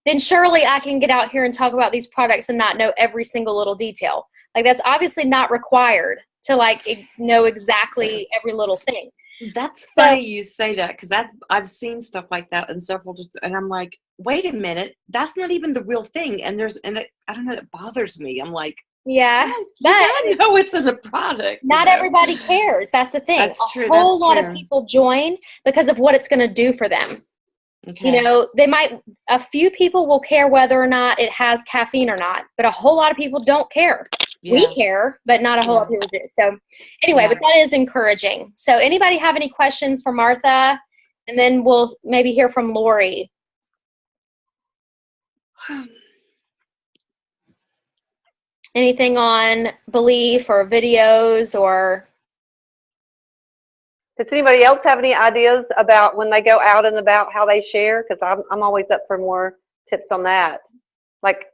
then surely I can get out here and talk about these products and not know every single little detail. Like, that's obviously not required to like know exactly every little thing. That's funny you say that, because I've seen stuff like that in several, and I'm like, wait a minute, that's not even the real thing. And I don't know, it bothers me. I'm like, yeah, you gotta know it's in the product. Not everybody cares. That's the thing. That's true. A whole lot of people join because of what it's going to do for them. Okay. You know, a few people will care whether or not it has caffeine or not, but a whole lot of people don't care. Yeah. We care, but not a whole lot of people do. So anyway, but that is encouraging. So anybody have any questions for Martha? And then we'll maybe hear from Lori. Anything on belief or videos or? Does anybody else have any ideas about when they go out and about how they share? Because I'm always up for more tips on that. Like,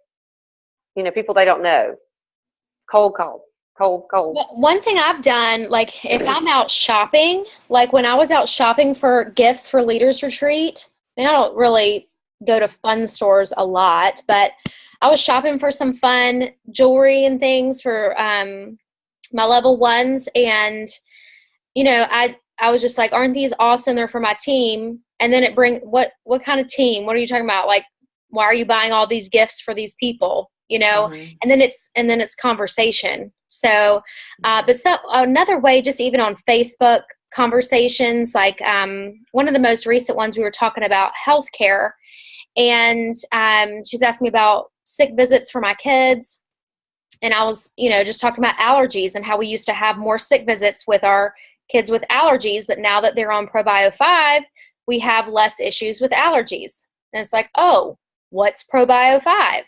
you know, people they don't know. Cold calls. Cold. Well, one thing I've done, like if I'm out shopping, like when I was out shopping for gifts for Leaders Retreat, and I don't really go to fun stores a lot, but I was shopping for some fun jewelry and things for my level ones. And, you know, I was just like, aren't these awesome? They're for my team. And then what kind of team? What are you talking about? Like, why are you buying all these gifts for these people? You know, and then it's conversation. So, but another way, just even on Facebook conversations, like one of the most recent ones, we were talking about healthcare, and she was asking me about sick visits for my kids. And I was, you know, just talking about allergies and how we used to have more sick visits with our kids with allergies, but now that they're on ProBio 5, we have less issues with allergies. And it's like, oh, what's ProBio 5?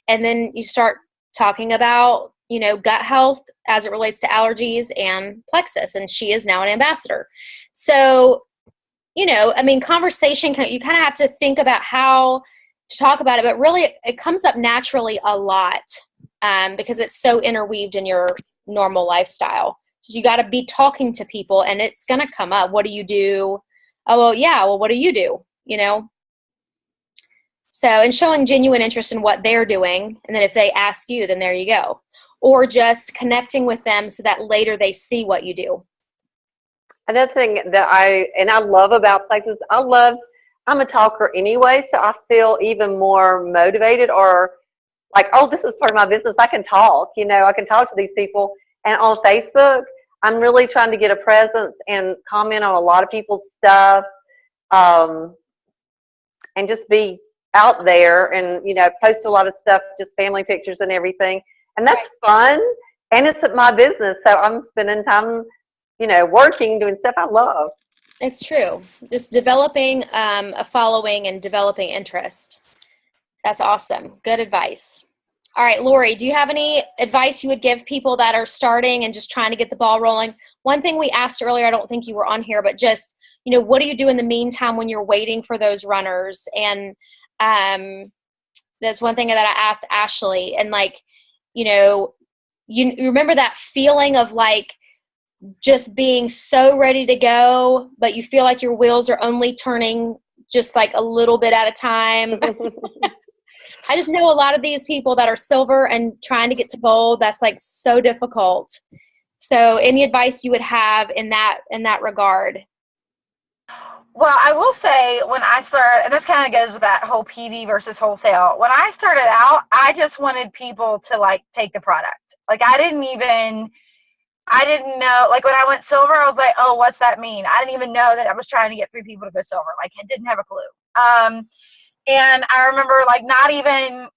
And then you start talking about, you know, gut health as it relates to allergies and plexus, and she is now an ambassador. So, you know, I mean, conversation, you kind of have to think about how to talk about it, but really it comes up naturally a lot because it's so interweaved in your normal lifestyle. So you got to be talking to people, and it's going to come up. What do you do? Oh, well, yeah. Well, what do you do? You know? So, and showing genuine interest in what they're doing. And then if they ask you, then there you go. Or just connecting with them so that later they see what you do. Another thing that I love about places, I'm a talker anyway, so I feel even more motivated, or like, oh, this is part of my business. I can talk, you know, I can talk to these people. And on Facebook, I'm really trying to get a presence and comment on a lot of people's stuff, and just be out there and, you know, post a lot of stuff, just family pictures and everything. And that's fun. And it's my business. So I'm spending time, you know, working, doing stuff I love. It's true. Just developing a following and developing interest. That's awesome. Good advice. All right, Lori, do you have any advice you would give people that are starting and just trying to get the ball rolling? One thing we asked earlier, I don't think you were on here, but just, you know, what do you do in the meantime when you're waiting for those runners? And that's one thing that I asked Ashley. And like, you know, you remember that feeling of like just being so ready to go, but you feel like your wheels are only turning just like a little bit at a time. I just know a lot of these people that are silver and trying to get to gold. That's like so difficult. So any advice you would have in that regard? Well, I will say when I started, and this kind of goes with that whole PV versus wholesale. When I started out, I just wanted people to like take the product. Like I didn't know, like when I went silver, I was like, oh, what's that mean? I didn't even know that I was trying to get 3 people to go silver. Like I didn't have a clue. And I remember like I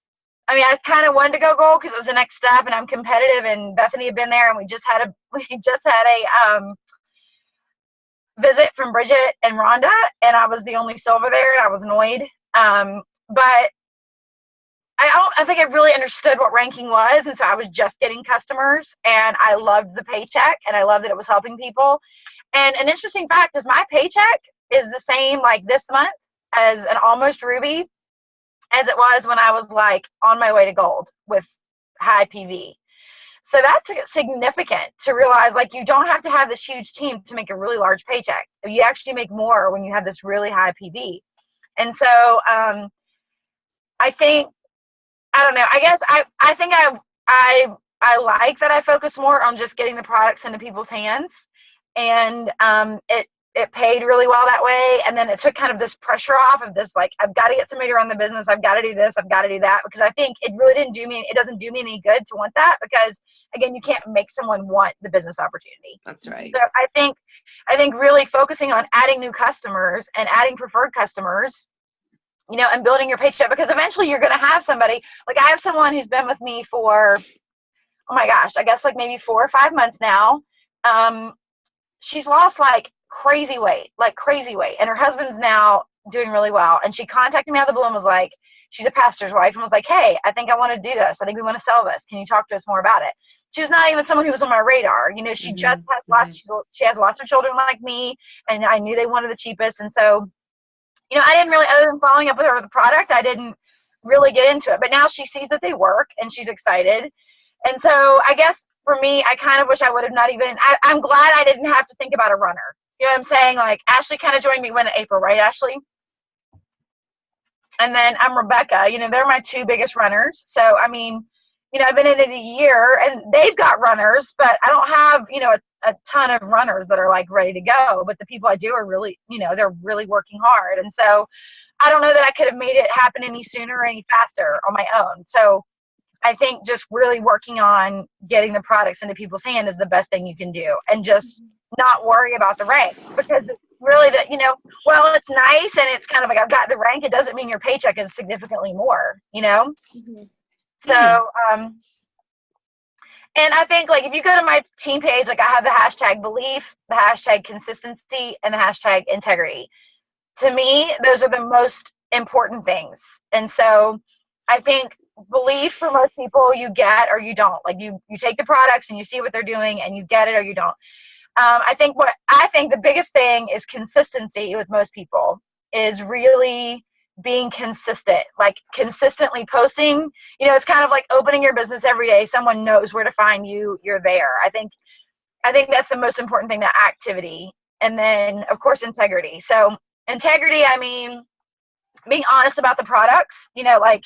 kind of wanted to go gold because it was the next step and I'm competitive, and Bethany had been there, and we just had a visit from Bridget and Rhonda, and I was the only silver there, and I was annoyed. But I think I really understood what ranking was, and so I was just getting customers, and I loved the paycheck, and I loved that it was helping people. And an interesting fact is my paycheck is the same like this month as an almost ruby as it was when I was like on my way to gold with high PV. So that's significant to realize, like, you don't have to have this huge team to make a really large paycheck. You actually make more when you have this really high PV. And so I think, I don't know. I guess I think I like that I focus more on just getting the products into people's hands, and it paid really well that way. And then it took kind of this pressure off of this, like, I've got to get somebody to run the business. I've got to do this. I've got to do that, because I think it really it doesn't do me any good to want that, because again, you can't make someone want the business opportunity. That's right. So I think really focusing on adding new customers and adding preferred customers, you know, and building your paycheck, because eventually you're going to have somebody, like I have someone who's been with me for, oh my gosh, I guess like maybe 4 or 5 months now. She's lost like crazy weight. And her husband's now doing really well. And she contacted me out of the blue and was like, she's a pastor's wife, and was like, hey, I think I want to do this. I think we want to sell this. Can you talk to us more about it? She was not even someone who was on my radar. You know, she just has she has lots of children like me, and I knew they wanted the cheapest. And so, you know, I didn't really, other than following up with her with the product, I didn't really get into it. But now she sees that they work and she's excited. And so I guess for me, I kind of wish I would have not even, I'm glad I didn't have to think about a runner. You know what I'm saying? Like, Ashley kind of joined me when in April, right, Ashley? And then I'm Rebecca. You know, they're my 2 biggest runners. So, I mean, you know, I've been in it a year, and they've got runners, but I don't have, you know, a ton of runners that are like ready to go. But the people I do are really, you know, they're really working hard. And so I don't know that I could have made it happen any sooner or any faster on my own. So I think just really working on getting the products into people's hand is the best thing you can do, and just not worry about the rank, because really that, you know, well, it's nice and it's kind of like, I've got the rank. It doesn't mean your paycheck is significantly more, you know? So, and I think, like, if you go to my team page, like, I have the hashtag belief, the hashtag consistency, and the hashtag integrity. To me, those are the most important things. And so I think belief, for most people, you get or you don't. Like, you take the products and you see what they're doing and you get it or you don't. I think the biggest thing is consistency with most people, is really being consistent, like consistently posting. You know, it's kind of like opening your business every day. Someone knows where to find you. You're there. I think that's the most important thing, that activity. And then, of course, integrity. So integrity, I mean, being honest about the products, you know, like,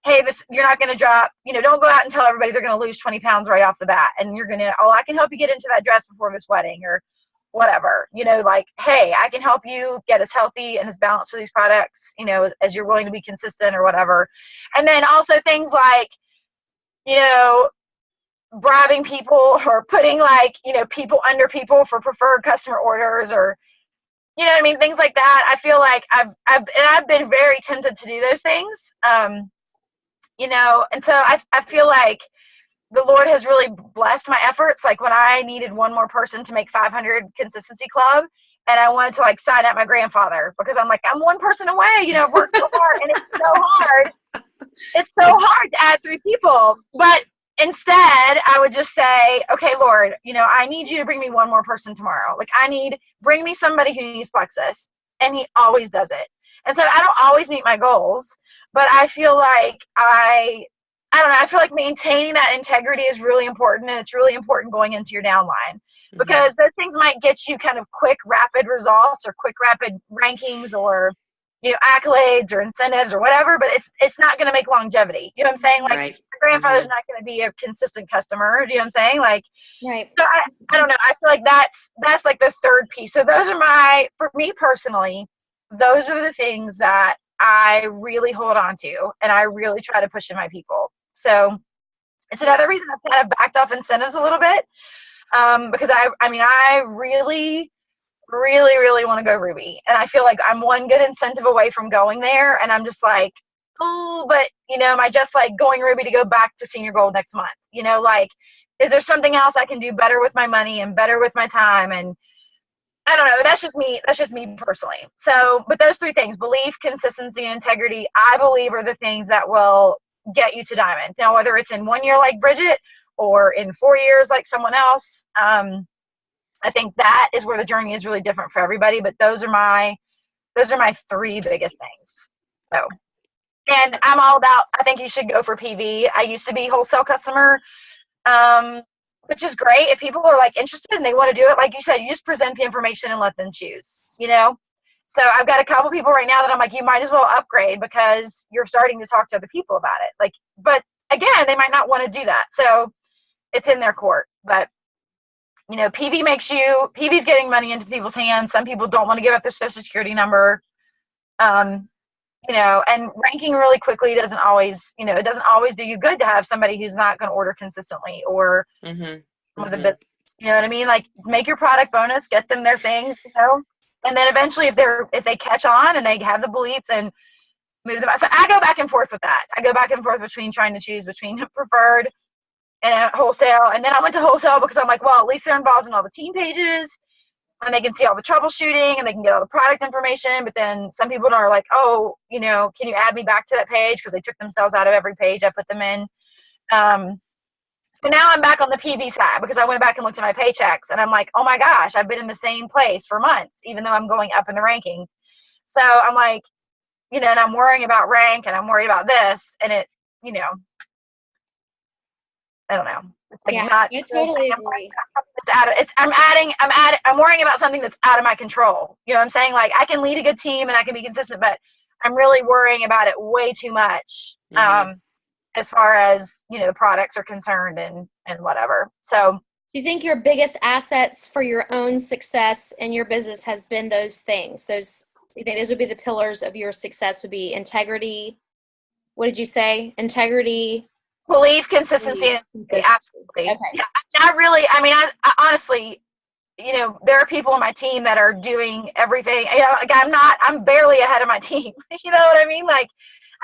hey, you're not going to drop, you know, don't go out and tell everybody they're going to lose 20 pounds right off the bat. And you're going to, oh, I can help you get into that dress before this wedding, or whatever, you know, like, hey, I can help you get as healthy and as balanced with these products, you know, as you're willing to be consistent or whatever. And then also things like, you know, bribing people, or putting, like, you know, people under people for preferred customer orders, or, you know what I mean? Things like that. I feel like I've been very tempted to do those things. You know, and so I feel like the Lord has really blessed my efforts. Like, when I needed one more person to make 500 Consistency Club, and I wanted to, like, sign up my grandfather, because I'm like, I'm one person away, you know, I've worked so hard, and it's so hard. It's so hard to add 3 people. But instead, I would just say, okay, Lord, you know, I need you to bring me one more person tomorrow. Like, bring me somebody who needs Plexus. And he always does it. And so I don't always meet my goals, but I feel like I don't know, I feel like maintaining that integrity is really important, and it's really important going into your downline, because those things might get you kind of quick, rapid results, or quick, rapid rankings, or, you know, accolades or incentives or whatever, but it's not going to make longevity. You know what I'm saying? Like, Right. your grandfather's not going to be a consistent customer. Do you know what I'm saying? Like, Right. so I don't know. I feel like that's like the third piece. So those are for me personally, those are the things that I really hold on to, and I really try to push in my people. So it's another reason I've kind of backed off incentives a little bit, because I really, really, really want to go Ruby, and I feel like I'm one good incentive away from going there, and I'm just like, oh, but, you know, am I just like going Ruby to go back to Senior Gold next month? You know, like, is there something else I can do better with my money and better with my time? And I don't know. That's just me personally. So, but those 3 things, belief, consistency, and integrity, I believe are the things that will get you to diamond. Now, whether it's in 1 year like Bridget, or in 4 years like someone else, I think that is where the journey is really different for everybody. But those are my 3 biggest things. So, and I'm all about, I think you should go for PV. I used to be wholesale customer, which is great. If people are, like, interested and they want to do it, like you said, you just present the information and let them choose, you know? So I've got a couple people right now that I'm like, you might as well upgrade because you're starting to talk to other people about it. Like, but again, they might not want to do that. So it's in their court. But, you know, PV's getting money into people's hands. Some people don't want to give up their social security number. You know, and ranking really quickly doesn't always, you know, it doesn't always do you good to have somebody who's not going to order consistently or with a bit, you know what I mean? Like, make your product bonus, get them their things, you know, and then eventually if they catch on and they have the beliefs and move them out. So I go back and forth with that. I go back and forth between trying to choose between preferred and wholesale. And then I went to wholesale because I'm like, well, at least they're involved in all the team pages and they can see all the troubleshooting and they can get all the product information. But then some people are like, oh, you know, can you add me back to that page? Because they took themselves out of every page I put them in. So now I'm back on the PV side because I went back and looked at my paychecks and I'm like, oh my gosh, I've been in the same place for months, even though I'm going up in the ranking. So I'm like, you know, and I'm worrying about rank and I'm worried about this and it, you know, I don't know. It's like I totally agree. I'm worrying about something that's out of my control. You know what I'm saying? Like, I can lead a good team and I can be consistent, but I'm really worrying about it way too much. As far as, you know, the products are concerned and whatever. So do you think your biggest assets for your own success in your business has been those things? You think those would be the pillars of your success? Would be integrity. What did you say? Integrity, belief, consistency. Absolutely. Okay. Yeah, not really. I mean, I honestly, you know, there are people on my team that are doing everything. You know, like I'm barely ahead of my team. You know what I mean? Like,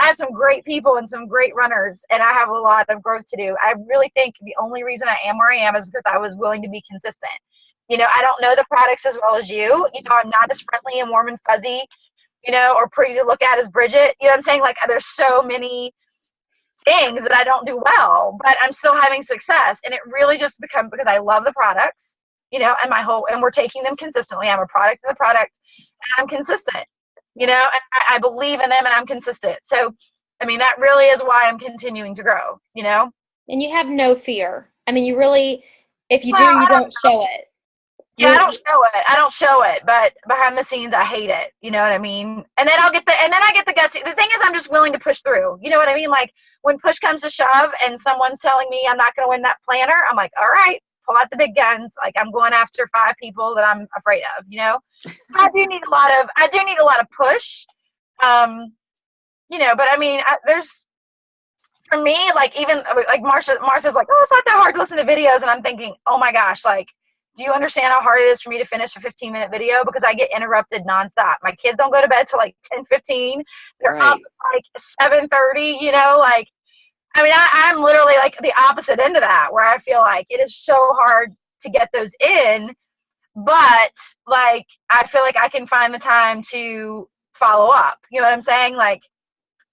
I have some great people and some great runners, and I have a lot of growth to do. I really think the only reason I am where I am is because I was willing to be consistent. You know, I don't know the products as well as you. You know, I'm not as friendly and warm and fuzzy, you know, or pretty to look at as Bridget. You know what I'm saying? Like, there's so many things that I don't do well, but I'm still having success. And it really just becomes because I love the products, you know, and we're taking them consistently. I'm a product of the product, and I'm consistent. You know, and I believe in them and I'm consistent. So, I mean, that really is why I'm continuing to grow, you know? And you have no fear. I mean, you really, if you do, you don't show it. Yeah, I don't show it, but behind the scenes, I hate it. You know what I mean? And then I get the guts. The thing is, I'm just willing to push through. You know what I mean? Like, when push comes to shove and someone's telling me I'm not going to win that planner, I'm like, all right, pull out the big guns. Like, I'm going after 5 people that I'm afraid of, you know? I do need a lot of push. You know, but I mean, for me, like, even like Martha's like, oh, it's not that hard to listen to videos. And I'm thinking, oh my gosh, like, do you understand how hard it is for me to finish a 15-minute video? Because I get interrupted nonstop. My kids don't go to bed till like 10:15. They're up like 7:30, you know, like, I mean, I'm literally like the opposite end of that, where I feel like it is so hard to get those in, but like, I feel like I can find the time to follow up. You know what I'm saying? Like,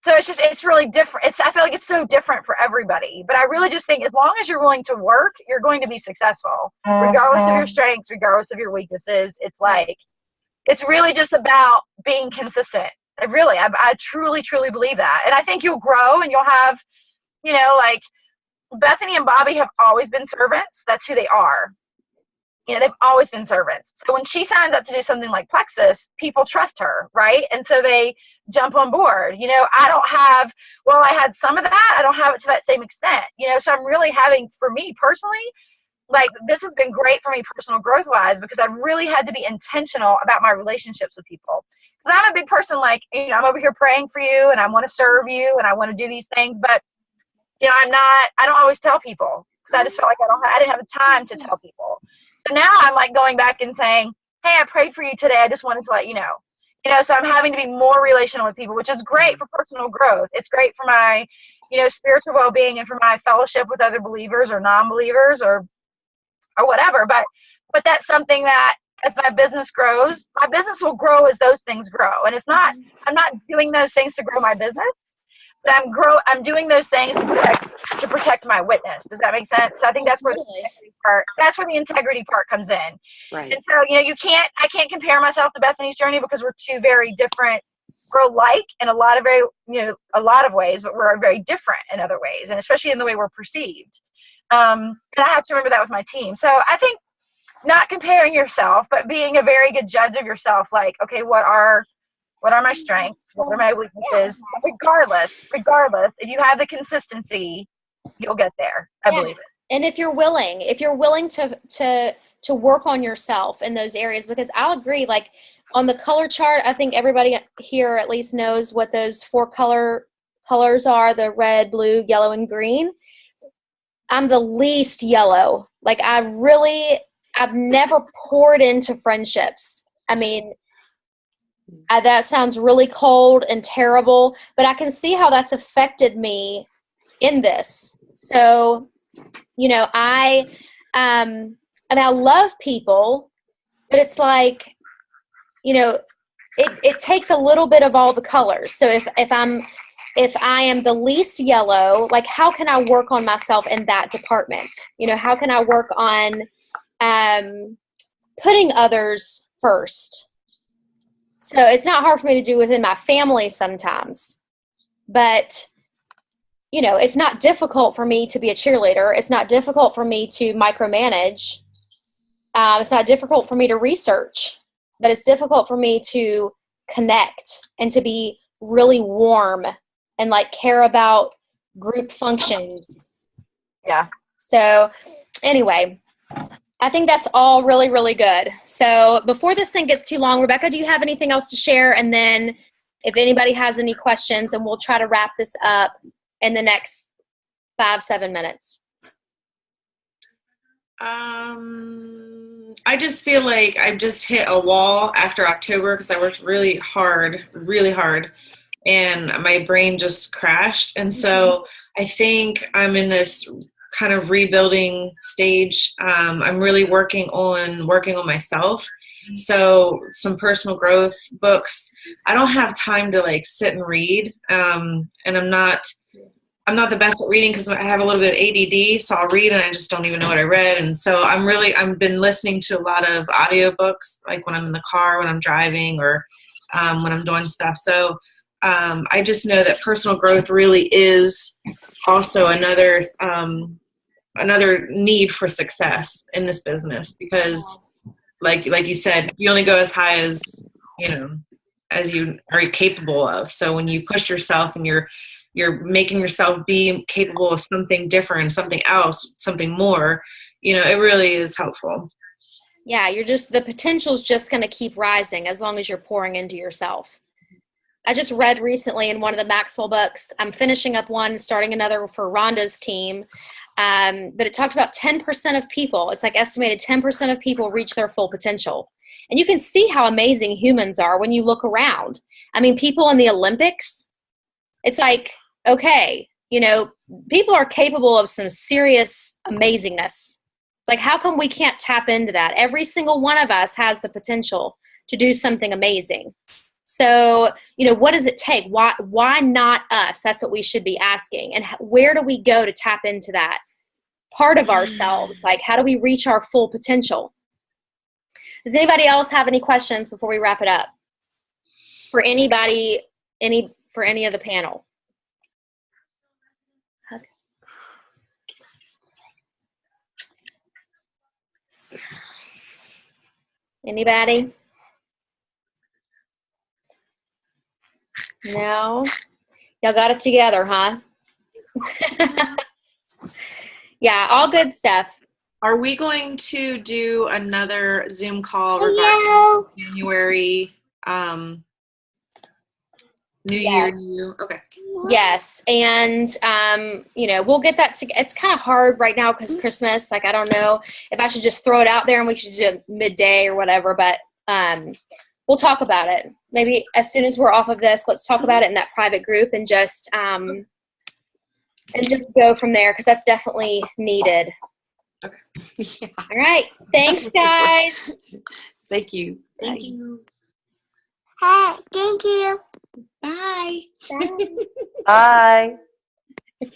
so it's really different. I feel like it's so different for everybody, but I really just think as long as you're willing to work, you're going to be successful, regardless of your strengths, regardless of your weaknesses. It's like, it's really just about being consistent. I truly, truly believe that. And I think you'll grow and you'll have, you know, like, Bethany and Bobby have always been servants. That's who they are. You know, they've always been servants. So when she signs up to do something like Plexus, people trust her, right? And so they jump on board. You know, I had some of that. I don't have it to that same extent, you know, so I'm really having, for me personally, like, this has been great for me personal growth wise, because I've really had to be intentional about my relationships with people. Because I'm a big person, like, you know, I'm over here praying for you and I want to serve you and I want to do these things, but you know, I don't always tell people because I just felt like I didn't have the time to tell people. So now I'm like going back and saying, hey, I prayed for you today. I just wanted to let you know. You know, so I'm having to be more relational with people, which is great for personal growth. It's great for my, you know, spiritual well-being and for my fellowship with other believers or non-believers or whatever. But that's something that as my business grows, my business will grow as those things grow. And I'm not doing those things to grow my business. But I'm doing those things to protect my witness. Does that make sense? So I think that's where the integrity part comes in. Right. And so, you know, I can't compare myself to Bethany's journey because we're two very different. We're alike in a lot of ways, but we're very different in other ways, and especially in the way we're perceived. And I have to remember that with my team. So I think not comparing yourself, but being a very good judge of yourself. Like, okay, what are my strengths? What are my weaknesses? Regardless, if you have the consistency, you'll get there. I believe it. And if you're willing to work on yourself in those areas, because I'll agree, like on the color chart, I think everybody here at least knows what those 4 colors are, the red, blue, yellow, and green. I'm the least yellow. Like I've never poured into friendships. I mean, that sounds really cold and terrible, but I can see how that's affected me in this. So, you know, I love people, but it's like, you know, it takes a little bit of all the colors. So if I am the least yellow, like how can I work on myself in that department? You know, how can I work on putting others first? So it's not hard for me to do within my family sometimes, but you know, it's not difficult for me to be a cheerleader. It's not difficult for me to micromanage. It's not difficult for me to research, but it's difficult for me to connect and to be really warm and like care about group functions. Yeah. So anyway, I think that's all really, really good. So before this thing gets too long, Rebecca, do you have anything else to share? And then if anybody has any questions, and we'll try to wrap this up in the next 5-7 minutes. I just feel like I've just hit a wall after October because I worked really hard, and my brain just crashed. And so I think I'm in this kind of rebuilding stage. I'm really working on myself. So some personal growth books. I don't have time to like sit and read. And I'm not the best at reading because I have a little bit of ADD. So I'll read and I just don't even know what I read. And so I've been listening to a lot of audiobooks, like when I'm in the car, when I'm driving, or when I'm doing stuff. So I just know that personal growth really is also another need for success in this business, because like you said, you only go as high as, you know, as you are capable of. So when you push yourself and you're making yourself be capable of something different, something else, something more, you know, it really is helpful. Yeah, the potential's just going to keep rising as long as you're pouring into yourself. I just read recently in one of the Maxwell books, I'm finishing up one, starting another for Rhonda's team, but it talked about 10% of people, it's like estimated 10% of people reach their full potential. And you can see how amazing humans are when you look around. I mean, people in the Olympics, it's like, okay, you know, people are capable of some serious amazingness. It's like, how come we can't tap into that? Every single one of us has the potential to do something amazing. So, you know, what does it take? Why not us? That's what we should be asking. And where do we go to tap into that part of ourselves? Like, how do we reach our full potential? Does anybody else have any questions before we wrap it up? For anybody, for any of the panel? Okay. Anybody? No? Y'all got it together, huh? Yeah, all good stuff. Are we going to do another Zoom call regarding January, New Year? Okay. Yes, and you know, we'll get that together. It's kind of hard right now because Christmas. Like, I don't know if I should just throw it out there and we should do it midday or whatever. But we'll talk about it. Maybe as soon as we're off of this, let's talk about it in that private group and just go from there, because that's definitely needed. Okay. Yeah. All right. Thanks, guys. Thank you. Thank you. Hey, thank you. Bye. Bye. Bye.